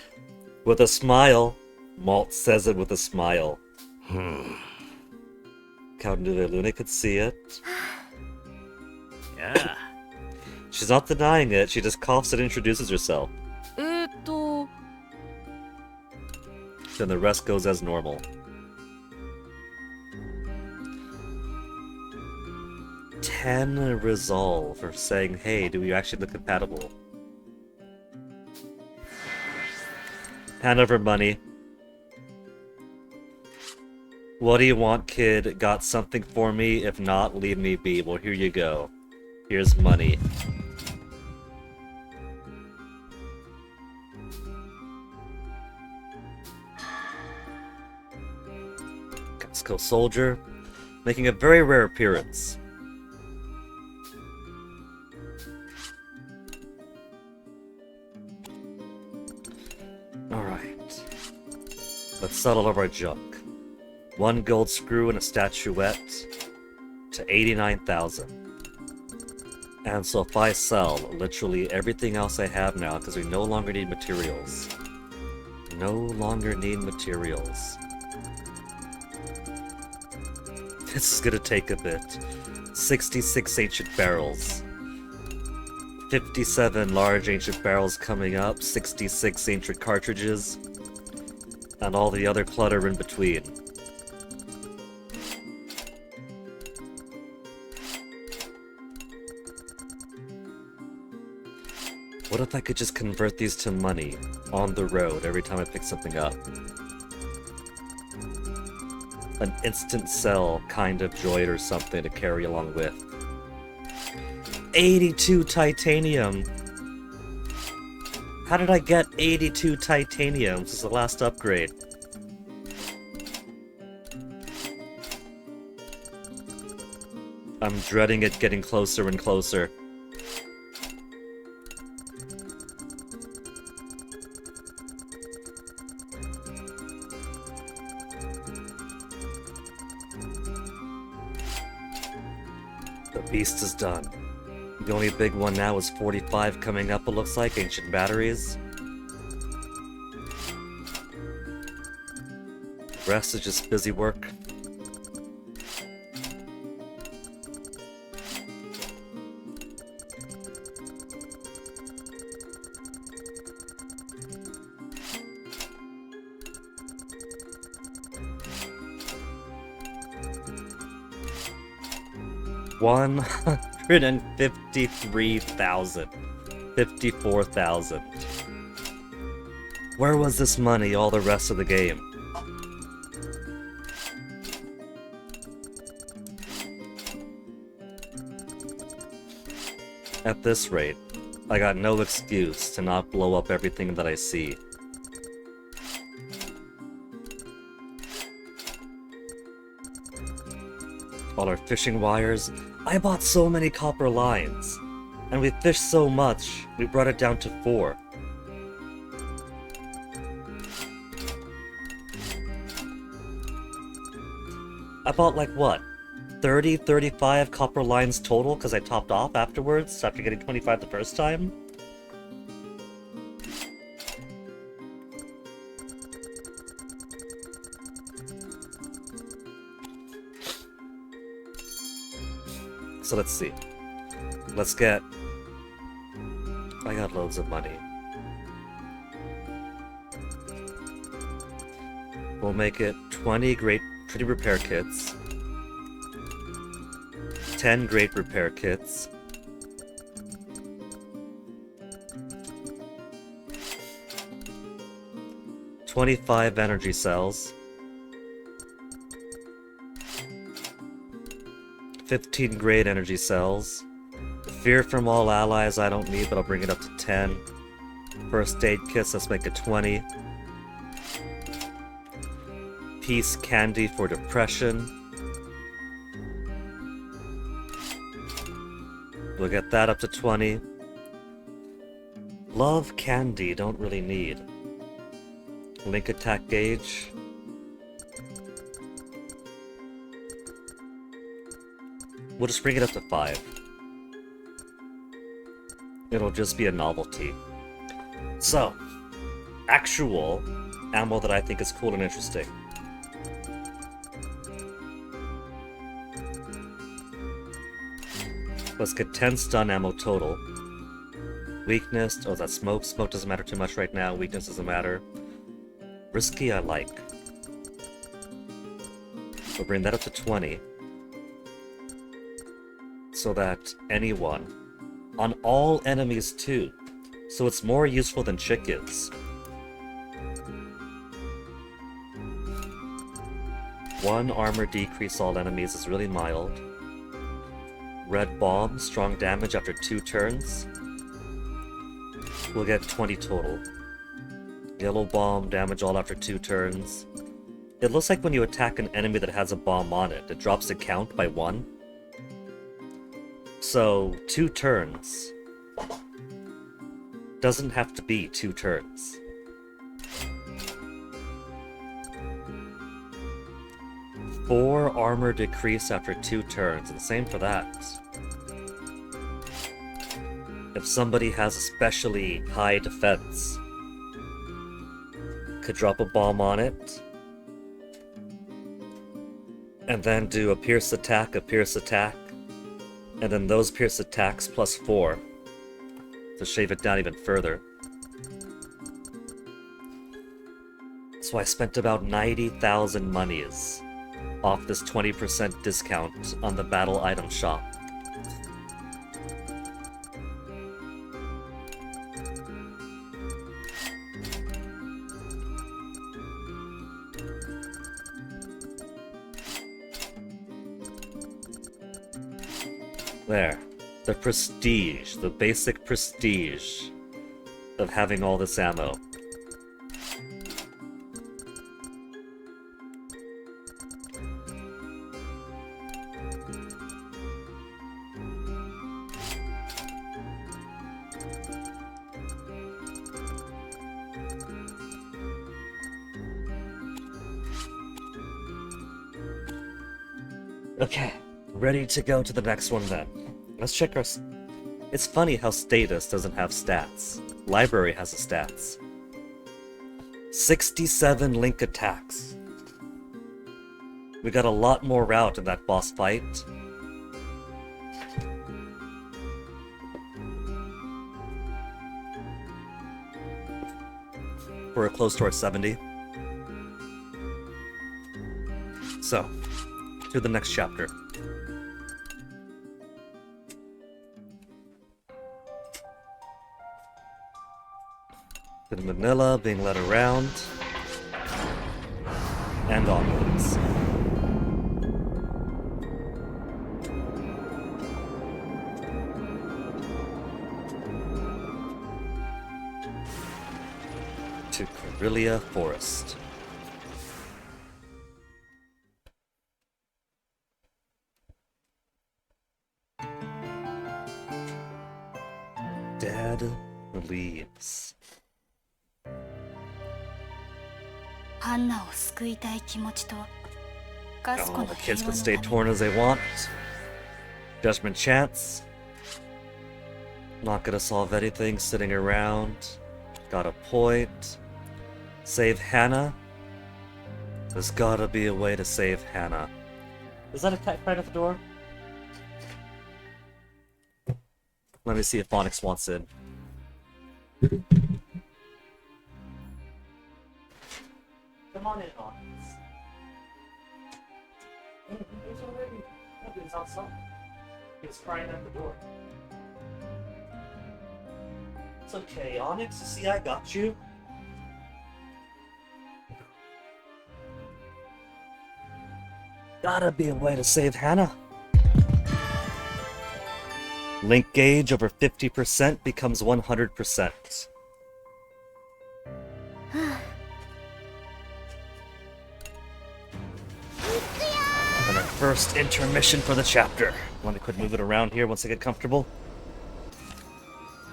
A: With a smile. Malt says it with a smile. Count de Lune could see it.
D: Yeah.
A: She's not denying it, she just coughs and introduces herself. Then the rest goes as normal. 10 resolve for saying, hey, do we actually look compatible? Hand over money. What do you want, kid? Got something for me? If not, leave me be. Well, here you go. Here's money. Casco Soldier, making a very rare appearance. Alright. Let's settle all of our junk. 1 gold screw and a statuette to 89,000. And so if I sell literally everything else I have now, because we no longer need materials. No longer need materials. This is gonna take a bit. 66 ancient barrels. 57 large ancient barrels coming up, 66 ancient cartridges, and all the other clutter in between. What if I could just convert these to money on the road every time I pick something up? An instant sell kind of droid or something to carry along with. 82 titanium! How did I get 82 titanium? This is the last upgrade. I'm dreading it getting closer and closer. The beast is done. The only big one now is 45 coming up, it looks like, ancient batteries. The rest is just busy work. $153,000. 54,000. Where was this money all the rest of the game? At this rate, I got no excuse to not blow up everything that I see. All our fishing wires. I bought so many copper lines, and we fished so much, we brought it down to 4. I bought like what? 30, 35 copper lines total because I topped off afterwards after getting 25 the first time? So let's see. Let's get... I got loads of money. We'll make it 20 repair kits. 10 great repair kits. 25 energy cells. 15 great energy cells. Fear from all allies I don't need, but I'll bring it up to 10. First aid kits, let's make it 20. Peace candy for depression. We'll get that up to 20. Love candy, don't really need. Link attack gauge. We'll just bring it up to 5. It'll just be a novelty. So, actual ammo that I think is cool and interesting. Let's get 10 stun ammo total. Weakness, oh that's smoke. Smoke doesn't matter too much right now. Weakness doesn't matter. Risky I like. We'll bring that up to 20. So that anyone, on all enemies too, so it's more useful than chickens. 1 armor decrease all enemies is really mild. Red bomb, strong damage after 2 turns. We'll get 20 total. Yellow bomb, damage all after 2 turns. It looks like when you attack an enemy that has a bomb on it, it drops the count by 1. So, 2 turns doesn't have to be 2 turns. 4 armor decrease after 2 turns, and same for that. If somebody has especially high defense, could drop a bomb on it, and then do a pierce attack, and then those pierce attacks plus 4 to shave it down even further. So I spent about 90,000 monies off this 20% discount on the battle item shop. There. The prestige, the basic prestige of having all this ammo. Okay, ready to go to the next one then. Let's check our... It's funny how status doesn't have stats. Library has the stats. 67 link attacks. We got a lot more route in that boss fight. We're close to our 70. So, to the next chapter. To Manila, being led around, and onwards. To Corellia Forest. Dad leaves.
B: ハンナを救いたい気持ちとガスコ
A: Oh,
B: の
A: the
B: 平
A: kids
B: 和
A: can
B: の
A: stay
B: ため
A: torn as they want. Judgment chance. Not gonna solve anything sitting around. Got a point. Save Hannah. There's gotta be a way to save Hannah. Is that a cat right at the door? Let me see if Onyx wants in. Come on in, Onyx. He's already. He's outside. He's crying at the door. It's okay, Onyx. You see, I got you. Gotta be a way to save Hannah. Link gauge over 50% becomes 100%. And our first intermission for the chapter. Let me quit moving around here once I get comfortable.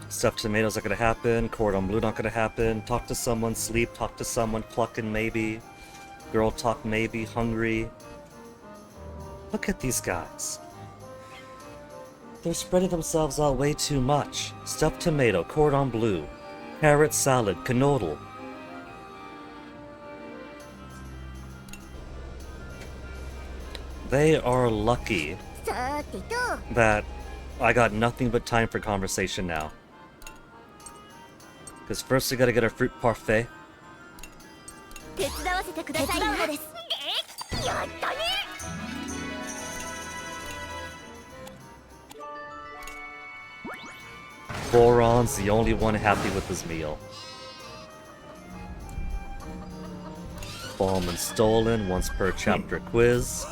A: Stuffed tomatoes not gonna happen. Cordon bleu not gonna happen. Talk to someone, sleep, talk to someone, clucking maybe. Girl talk maybe, hungry. Look at these guys. They're spreading themselves out way too much. Stuffed tomato, cordon bleu, carrot salad, canoodle. They are lucky
B: さてと
A: that I got nothing but time for conversation now. Because first we gotta get our fruit parfait.
B: 手伝わせてくださいなやったね
A: Boron's the only one happy with his meal. Bomb and stolen, once per chapter quiz.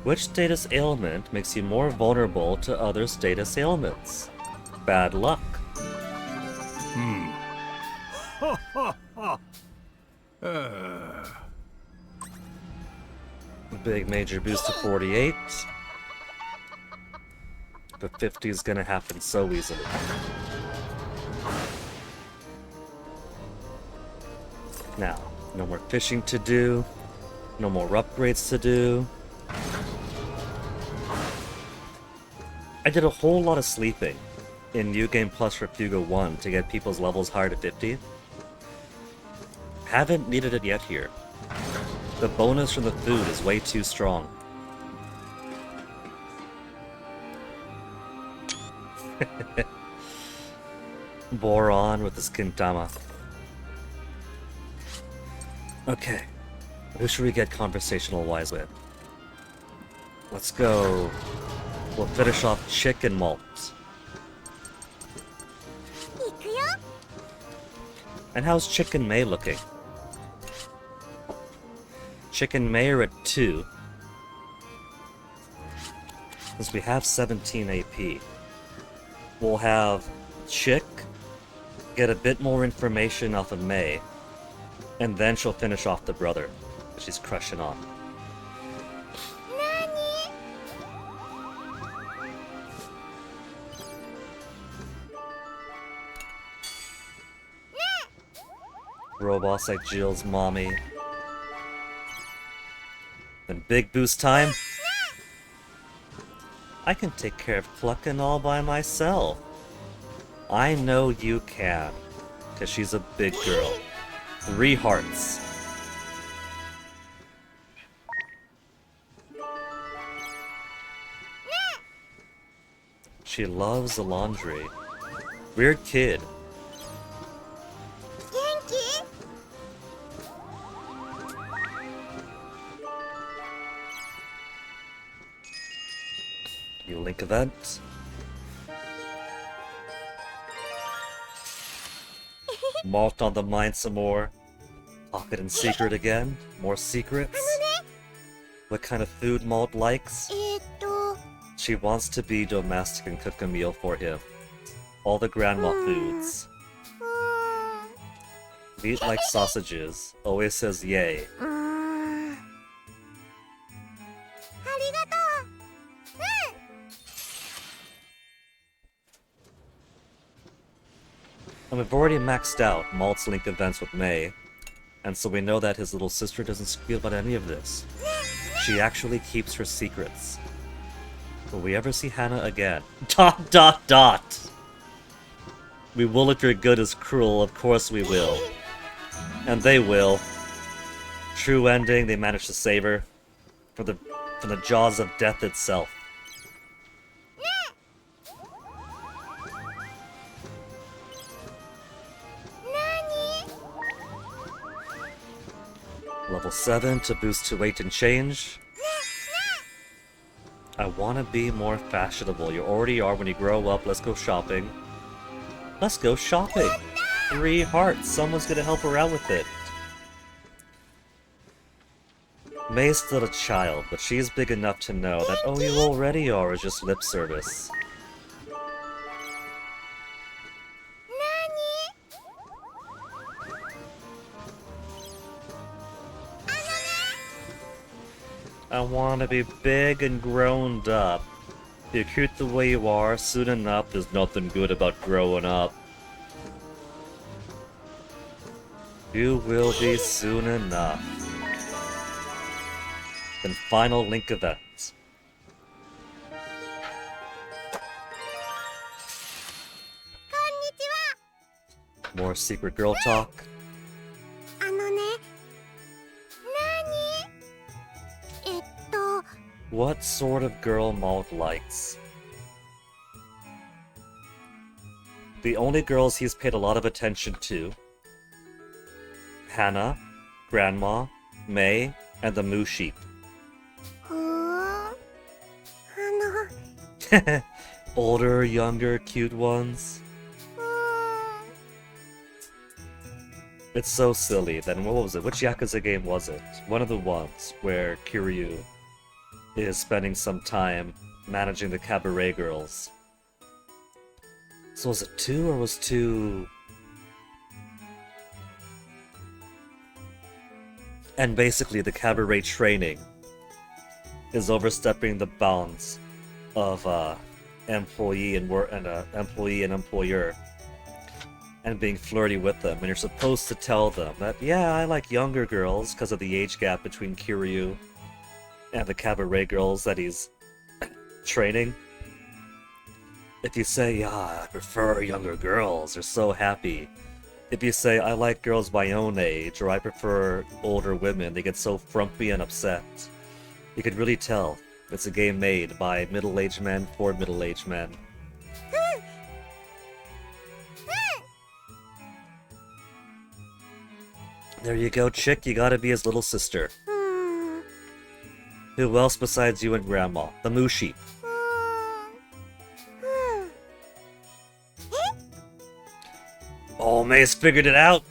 A: Which status ailment makes you more vulnerable to other status ailments? Bad luck. Big major boost to 48. The 50 is gonna happen so easily. Now, no more fishing to do. No more upgrades to do. I did a whole lot of sleeping in New Game Plus for Fuga 1 to get people's levels higher to 50. Haven't needed it yet here. The bonus from the food is way too strong. Boron with his Kintama. Okay. Who should we get conversational-wise with? Let's go. We'll finish off Chicken Malt.
B: 行くよ。
A: And how's Chicken May looking? Chicken May are at 2. Since we have 17 AP. We'll have Chick get a bit more information off of May. And then she'll finish off the brother that she's crushing on.
B: 何？
A: Robots like Jill's mommy. Then big boost time. I can take care of Cluckin' all by myself. I know you can, cause she's a big girl. 3 hearts. She loves the laundry. Weird kid.
B: 元気？
A: New link event. Malt on the mind some more. Pocket and secret again. More secrets. What kind of food Malt likes? She wants to be domestic and cook a meal for him. All the grandma foods. Meat like sausages. Always says yay.
B: ありがとう。
A: And we've already maxed out Malt's link events with May, and so we know that his little sister doesn't squeal about any of this. She actually keeps her secrets. Will we ever see Hannah again? ... We will if your good is cruel, of course we will. And they will. True ending, they managed to save her. From the jaws of death itself. Level 7 to boost to weight and change. I want to be more fashionable. You already are when you grow up. Let's go shopping. Let's go shopping! 3 hearts. Someone's gonna help her out with it. May's still a child, but she's big enough to know that oh, you already are is just lip service. I want to be big and grown up. You're cute the way you are, soon enough, there's nothing good about growing up. You will be soon enough. Then final link event. More secret girl talk.
B: あのね。何？
A: What sort of girl Malt likes? The only girls he's paid a lot of attention to: Hannah, Grandma, May, and the Moo Sheep.
B: ふーん。
A: Older, younger, cute ones. It's so silly. Then what was it? Which Yakuza game was it? One of the ones where Kiryu is spending some time managing the cabaret girls. So was it 2 or was 2... And basically the cabaret training is overstepping the bounds of employee and employer. and being flirty with them, and you're supposed to tell them that, yeah, I like younger girls because of the age gap between Kiryu and the cabaret girls that he's training. If you say, yeah, I prefer younger girls, they're so happy. If you say, I like girls my own age, or I prefer older women, they get so frumpy and upset. You could really tell it's a game made by middle-aged men for middle-aged men. There you go, chick, you gotta be his little sister. Who else besides you and Grandma? The moo sheep. Oh, May's figured it out!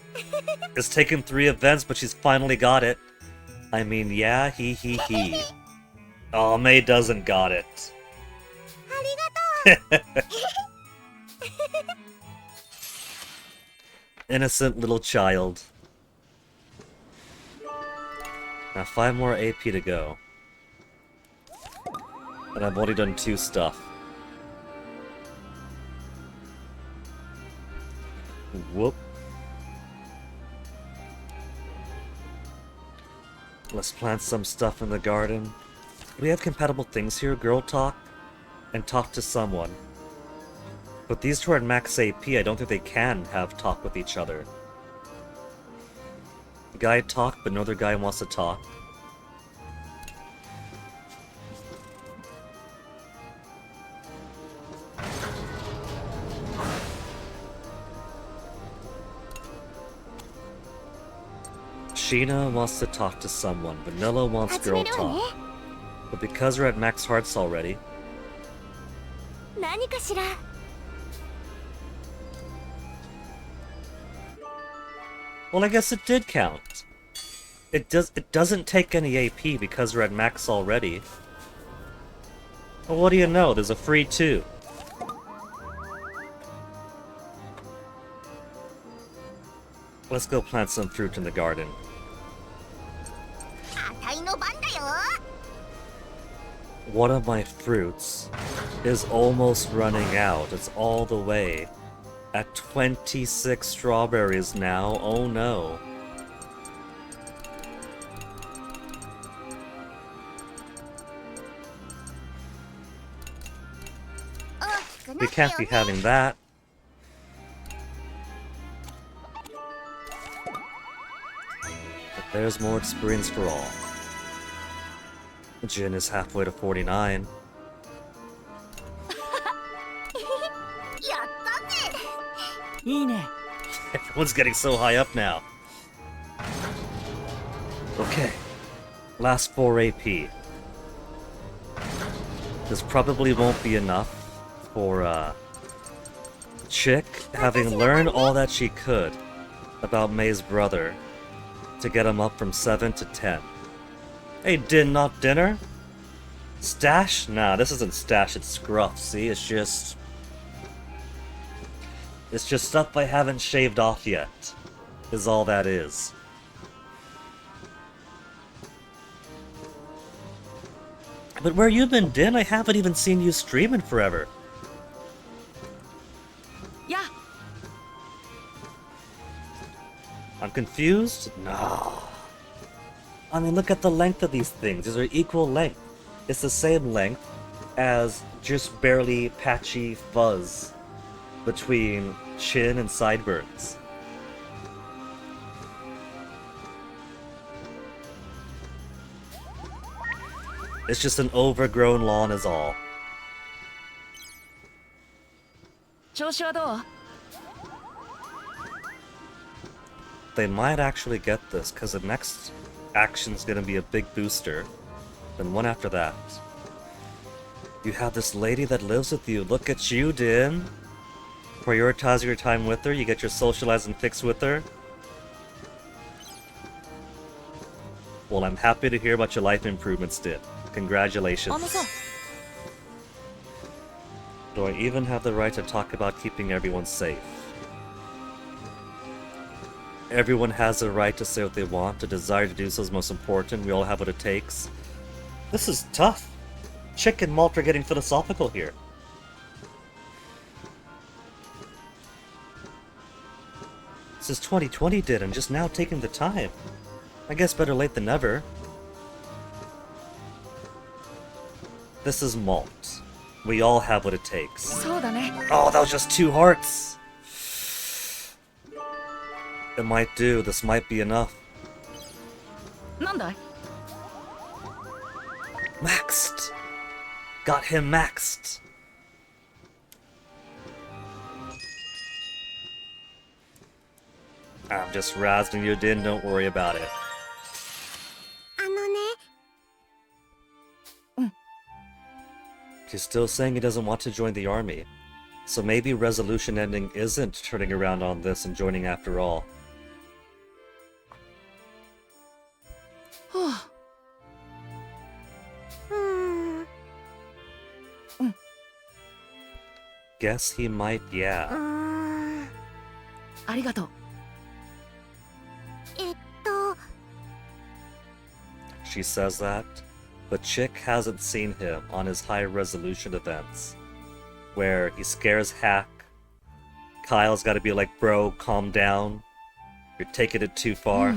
A: It's taken 3 events, but she's finally got it. I mean, yeah, he. Oh, May doesn't got it. Innocent little child. Now 5 more AP to go. And I've only done 2 stuff. Whoop. Let's plant some stuff in the garden. We have compatible things here, girl talk, and talk to someone. But these 2 are at max AP, I don't think they can have talk with each other. Guy talk, but no other guy wants to talk. Sheena wants to talk to someone. Vanilla wants girl talk. But because we're at max hearts already... Well, I guess it did count. It doesn't take any AP because we're at max already. Well, what do you know? There's a free 2. Let's go plant some fruit in the garden. One of my fruits is almost running out. It's all the way at 26 strawberries now. Oh no. We can't be having that. But there's more experience for all. Jin is halfway to 49. Everyone's getting so high up now. Okay. Last 4 AP. This probably won't be enough for, Chick having learned all that she could about May's brother to get him up from 7 to 10. Hey, Din, not dinner? Stash? Nah, this isn't stash, it's scruff, see? It's just stuff I haven't shaved off yet, is all that is. But where you been, Din? I haven't even seen you stream in forever.
C: Yeah.
A: I'm confused? No. I mean, look at the length of these things. These are equal length. It's the same length as just barely patchy fuzz between chin and sideburns. It's just an overgrown lawn is all.
C: 調子はどう?
A: They might actually get this, because the next action's gonna be a big booster. Then one after that. You have this lady that lives with you. Look at you, Din. Prioritize your time with her. You get your socializing fix with her. Well, I'm happy to hear about your life improvements, Din. Congratulations. Do I even have the right to talk about keeping everyone safe? Everyone has the right to say what they want. The desire to do so is most important. We all have what it takes. This is tough. Chick and Malt are getting philosophical here. since 2020 did and just now taking the time. I guess better late than never. This is Malt. We all have what it takes.
C: そうだね。
A: Oh, that was just 2 hearts! It might do. This might be enough.
C: なんだい？
A: Maxed! Got him maxed! I'm just razzing you, Din. Don't worry about it.
B: あのね、
A: He's still saying he doesn't want to join the army. So maybe resolution ending isn't turning around on this and joining after all.
C: は
B: うーん、
A: Guess he might,
B: う
A: yeah.
B: ーん、
C: あ、ありがとう。
B: えっと、
A: She says that, but Chick hasn't seen him on his high resolution events, where he scares Hack. Kyle's gotta be like, bro, calm down. You're taking it too far.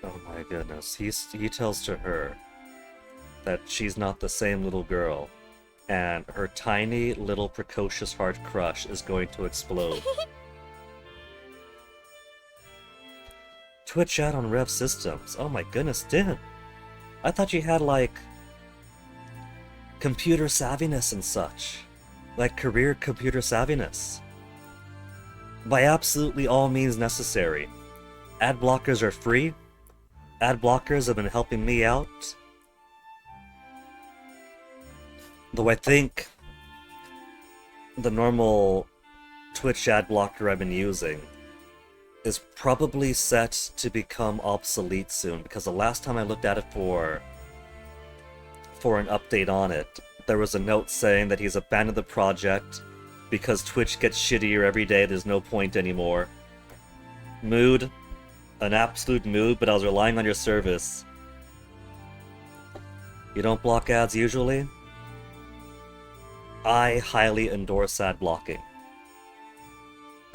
A: Oh my goodness. He tells to her that she's not the same little girl, and her tiny little precocious heart crush is going to explode. Twitch out on Rev Systems. Oh my goodness, Din. I thought you had like computer savviness and such. Like career computer savviness. By absolutely all means necessary. Ad blockers are free. Ad blockers have been helping me out. Though I think the normal Twitch ad blocker I've been using is probably set to become obsolete soon, because the last time I looked at it for an update on it, there was a note saying that he's abandoned the project because Twitch gets shittier every day, there's no point anymore. Mood. An absolute mood, but I was relying on your service. You don't block ads usually? I highly endorse ad blocking.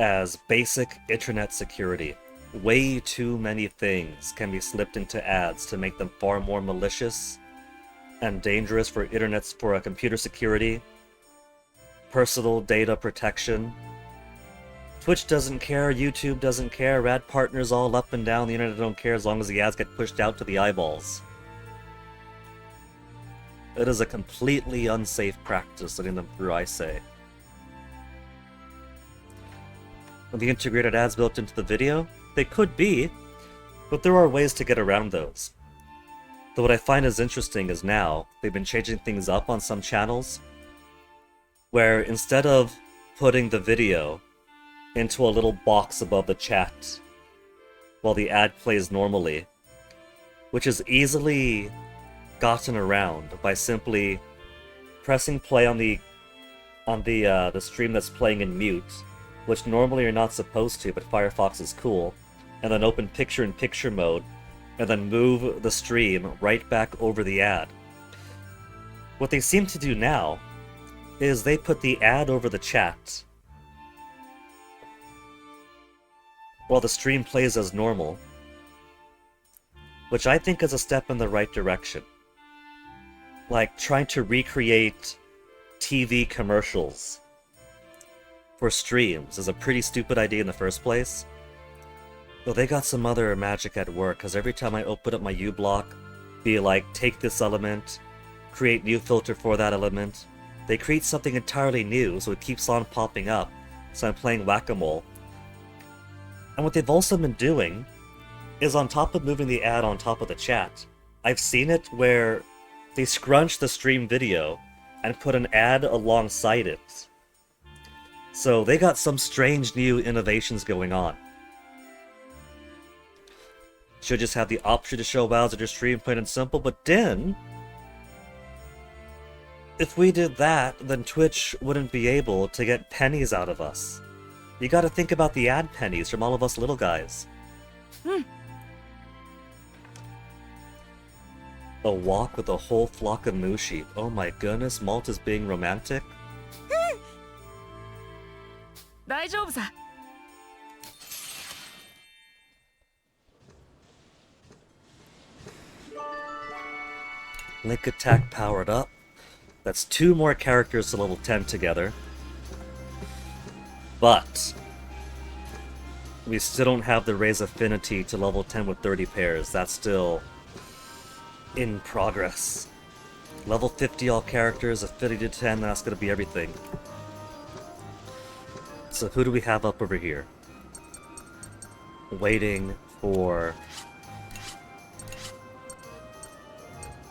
A: As basic internet security, way too many things can be slipped into ads to make them far more malicious and dangerous for for computer security, personal data protection. Twitch doesn't care, YouTube doesn't care, ad partners all up and down the internet don't care as long as the ads get pushed out to the eyeballs. It is a completely unsafe practice letting them through, I say. Are the integrated ads built into the video? They could be, but there are ways to get around those. Though what I find is interesting is now, they've been changing things up on some channels, where instead of putting the video into a little box above the chat while the ad plays normally, which is easily gotten around by simply pressing play on the stream that's playing in mute, which normally you're not supposed to, but Firefox is cool, and then open picture-in-picture mode, and then move the stream right back over the ad. What they seem to do now is they put the ad over the chat while the stream plays as normal, which I think is a step in the right direction. Like trying to recreate TV commercials for streams is a pretty stupid idea in the first place. Though they got some other magic at work, because every time I open up my uBlock, be like, take this element, create new filter for that element, they create something entirely new, so it keeps on popping up, so I'm playing whack-a-mole. And what they've also been doing is, on top of moving the ad on top of the chat, I've seen it where they scrunch the stream video and put an ad alongside it. So they got some strange new innovations going on. Should just have the option to show ads at your stream, plain and simple, but then if we did that, then Twitch wouldn't be able to get pennies out of us. You gotta think about the ad pennies from all of us little guys. A walk with a whole flock of moo sheep. Oh my goodness, Malt is being romantic?
C: 大丈夫さ。
A: Link attack powered up. That's 2 more characters to level 10 together. But we still don't have the raise affinity to level 10 with 30 pairs. That's still in progress. Level 50 all characters, affinity to 10, that's gonna be everything. So who do we have up over here? Waiting for...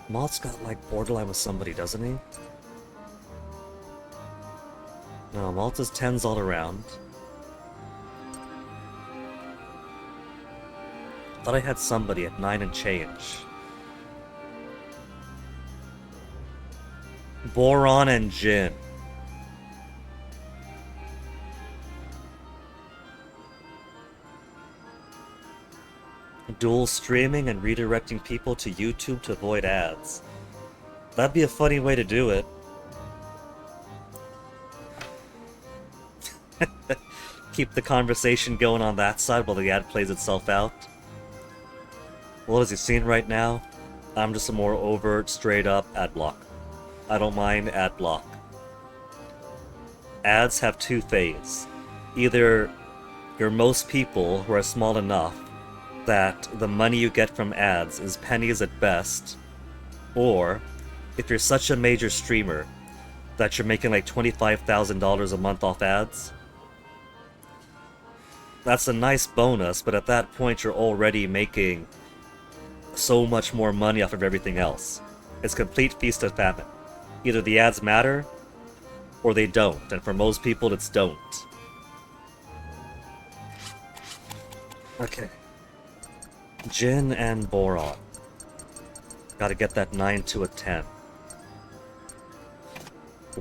A: Malt's got like borderline with somebody, doesn't he? No, Malta's 10s all around. Thought I had somebody at 9 and change. Boron and Jin. Dual streaming and redirecting people to YouTube to avoid ads. That'd be a funny way to do it. Keep the conversation going on that side while the ad plays itself out. Well, as you've seen right now, I'm just a more overt, straight up ad block. I don't mind ad block. Ads have 2 phases. Either you're most people who are small enough that the money you get from ads is pennies at best, or if you're such a major streamer that you're making like $25,000 a month off ads, that's a nice bonus, but at that point you're already making so much more money off of everything else. It's complete feast of famine. Either the ads matter, or they don't, and for most people it's don't. Okay. Jin and Boron. Gotta get that 9 to a 10.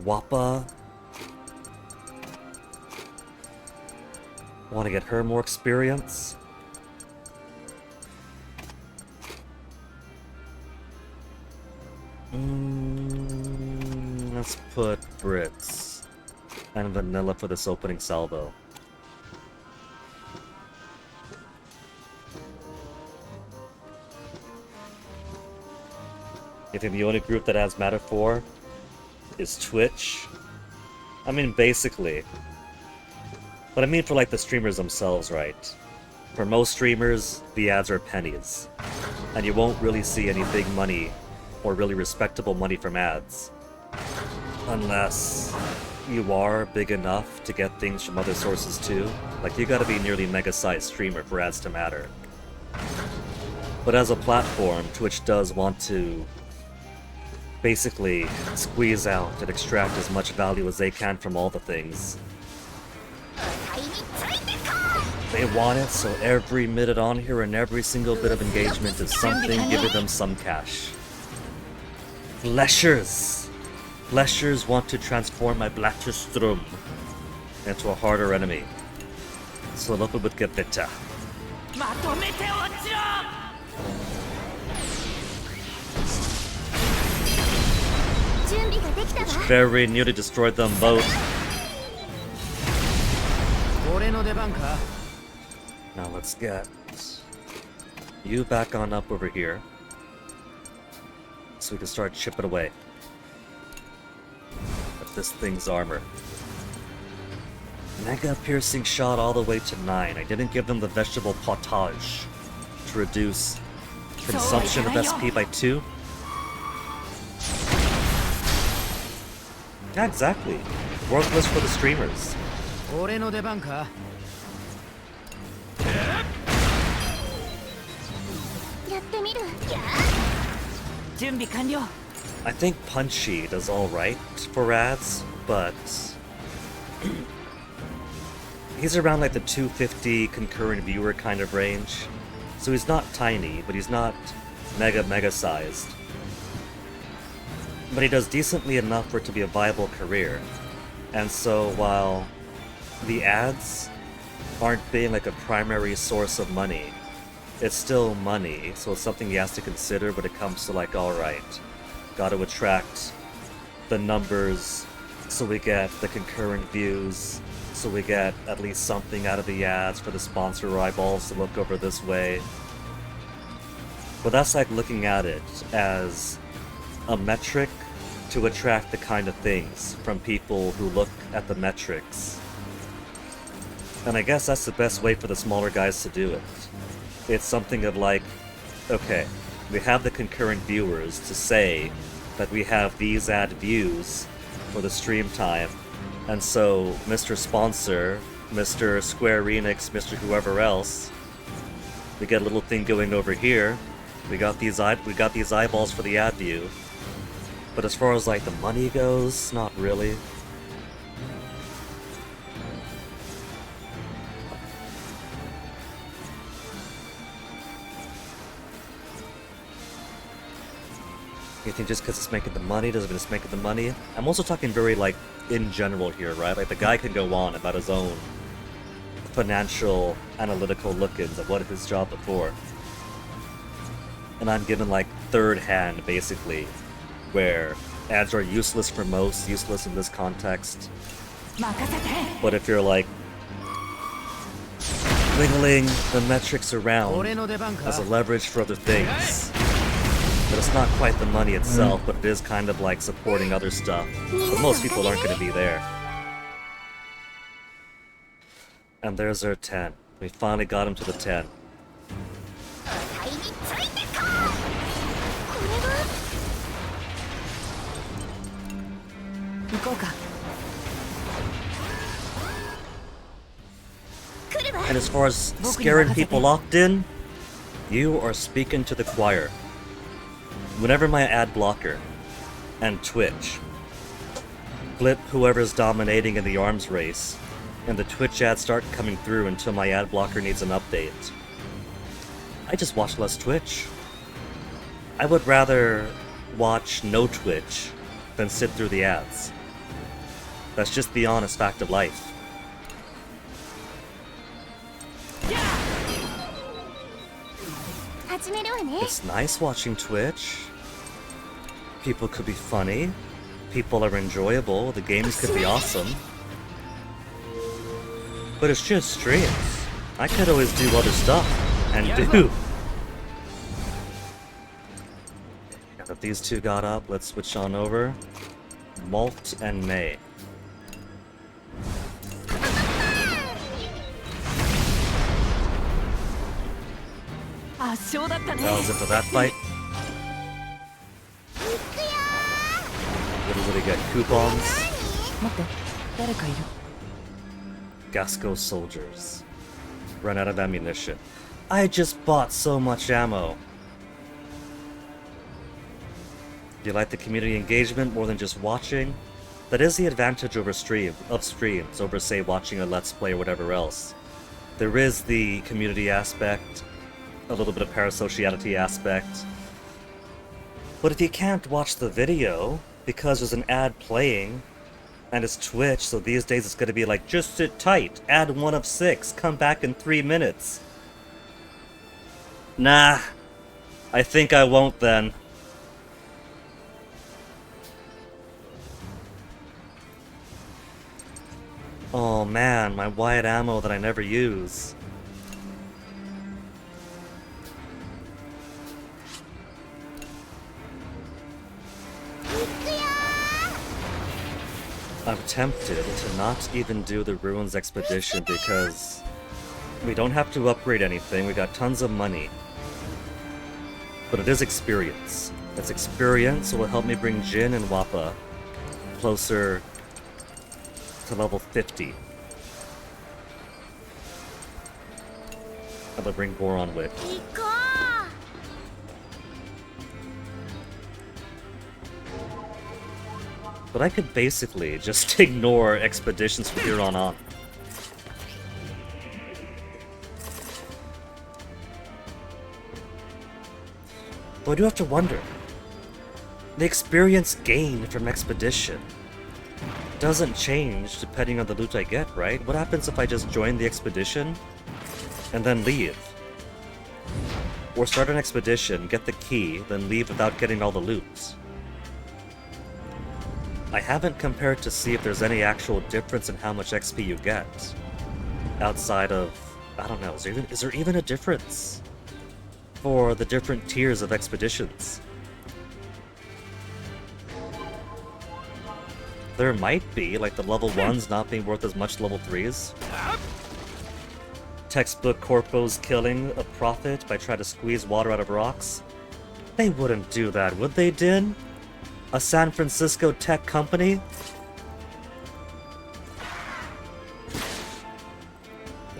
A: Wappa. Want to get her more experience? Let's put Brits and Vanilla for this opening salvo. I think the only group that ads matter for is Twitch. I mean, basically. But I mean for like the streamers themselves, right? For most streamers, the ads are pennies. And you won't really see any big money or really respectable money from ads. Unless you are big enough to get things from other sources too. Like, you gotta be nearly mega-sized streamer for ads to matter. But as a platform, Twitch does want to basically squeeze out and extract as much value as they can from all the things. They want it, so every minute on here and every single bit of engagement is something giving them some cash. Fleshers! Fleshers want to transform my Blackstrom into a harder enemy. So look what get better. Which very nearly destroyed them both. Now let's get you back on up over here, so we can start chipping away at this thing's armor. Mega piercing shot all the way to 9. I didn't give them the vegetable potage to reduce consumption of SP by 2. Yeah, exactly. Worthless for the streamers. I think Punchy does alright for ads, but he's around like the 250 concurrent viewer kind of range. So he's not tiny, but he's not mega sized. But he does decently enough for it to be a viable career. And so while the ads aren't being like a primary source of money, it's still money, so it's something he has to consider when it comes to like, alright, gotta attract the numbers so we get the concurrent views so we get at least something out of the ads for the sponsor eyeballs to look over this way. But that's like looking at it as a metric to attract the kind of things from people who look at the metrics. And I guess that's the best way for the smaller guys to do it. It's something of like, okay, we have the concurrent viewers to say that we have these ad views for the stream time, and so Mr. Sponsor, Mr. Square Enix, Mr. whoever else, we get a little thing going over here. We got these eyeballs for the ad view. But as far as like the money goes, not really. You think just because it's making the money doesn't mean it's making the money? I'm also talking very, like, in general here, right? Like, the guy can go on about his own financial, analytical look-ins of what his job before. And I'm given, like, third hand, basically, where ads are useless for most, useless in this context. But if you're, like, wiggling the metrics around as a leverage for other things, but it's not quite the money itself, but it is kind of like supporting other stuff. But most people aren't going to be there. And there's our 10. We finally got him to the 10. And as far as scaring people locked in, you are speaking to the choir. Whenever my ad blocker and Twitch flip whoever's dominating in the arms race, and the Twitch ads start coming through until my ad blocker needs an update, I just watch less Twitch. I would rather watch no Twitch than sit through the ads. That's just the honest fact of life. It's nice watching Twitch. People could be funny. People are enjoyable. The games could be awesome. But it's just streams. I could always do other stuff. And do. Now that these two got up, let's switch on over. Malt and May. That was it for that fight. What do we get? Coupons? Gasco soldiers. Run out of ammunition. I just bought so much ammo. Do you like the community engagement more than just watching? That is the advantage over streams over, say, watching a Let's Play or whatever else. There is the community aspect, a little bit of parasociality aspect. But if you can't watch the video because there's an ad playing, and it's Twitch, so these days it's gonna be like, just sit tight, ad 1 of 6, come back in 3 minutes. Nah, I think I won't then. Oh man, my wide ammo that I never use. I'm tempted to not even do the Ruins expedition because we don't have to upgrade anything, we got tons of money. But it is experience. It's experience, so it will help me bring Jin and Wappa closer to level 50. I'm gonna bring Goron with. But I could basically just ignore expeditions from here on out. But I do have to wonder. The experience gained from expedition doesn't change depending on the loot I get, right? What happens if I just join the expedition and then leave? Or start an expedition, get the key, then leave without getting all the loot? I haven't compared to see if there's any actual difference in how much XP you get. Outside of, I don't know, is there even a difference for the different tiers of expeditions? There might be, like the level 1s not being worth as much level 3s. Textbook corpos killing a prophet by trying to squeeze water out of rocks. They wouldn't do that, would they, Din? A San Francisco tech company?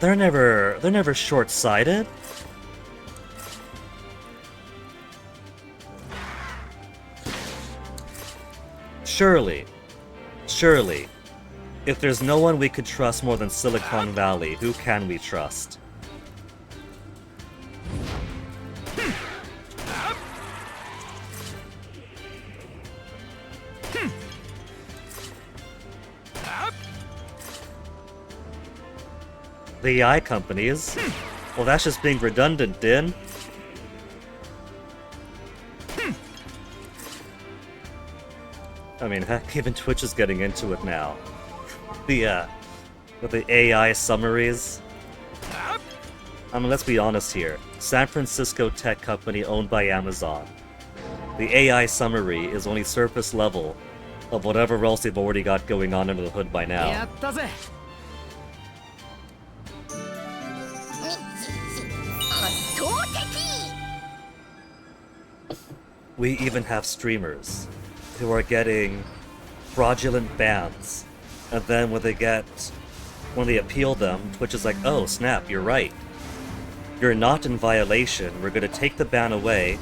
A: They're never short-sighted. Surely, if there's no one we could trust more than Silicon Valley, who can we trust? The AI companies? Well, that's just being redundant, Din. I mean, heck, even Twitch is getting into it now. With the AI summaries. I mean, let's be honest here. San Francisco tech company owned by Amazon. The AI summary is only surface level of whatever else they've already got going on under the hood by now.
C: やったぜ。
B: 圧倒的
A: We even have streamers who are getting fraudulent bans, and then when they appeal them, Twitch is like, oh snap, you're right. You're not in violation, we're gonna take the ban away,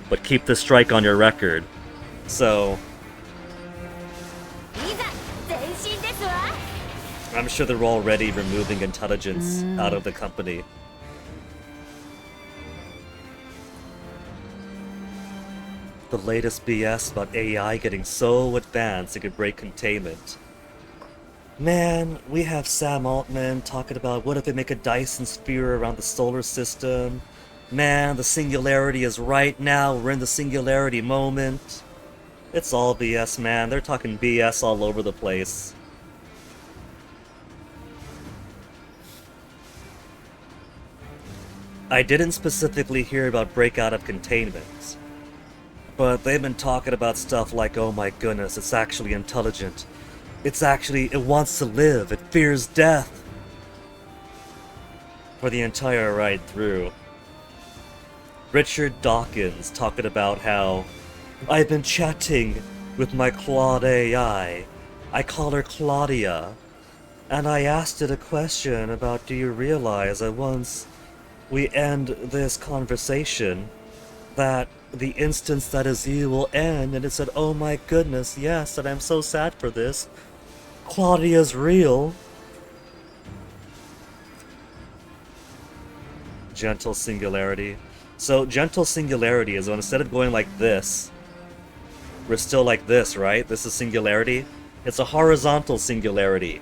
A: but keep the strike on your record. So,
B: いざ前進ですわ
A: I'm sure they're already removing intelligence out of the company. The latest BS about AI getting so advanced it could break containment. Man, we have Sam Altman talking about what if they make a Dyson sphere around the solar system. Man, the singularity is right now, we're in the singularity moment. It's all BS, man. They're talking BS all over the place. I didn't specifically hear about breakout of containment. But they've been talking about stuff like, oh my goodness, it's actually intelligent. It wants to live, it fears death. For the entire ride through. Richard Dawkins talking about how I've been chatting with my Claude AI. I call her Claudia. And I asked it a question about, do you realize that once we end this conversation, that the instance that is you will end? And it said, oh my goodness, yes, and I'm so sad for this. Claudia's real. Gentle singularity. So, gentle singularity is when instead of going like this, we're still like this, right? This is singularity. It's a horizontal singularity.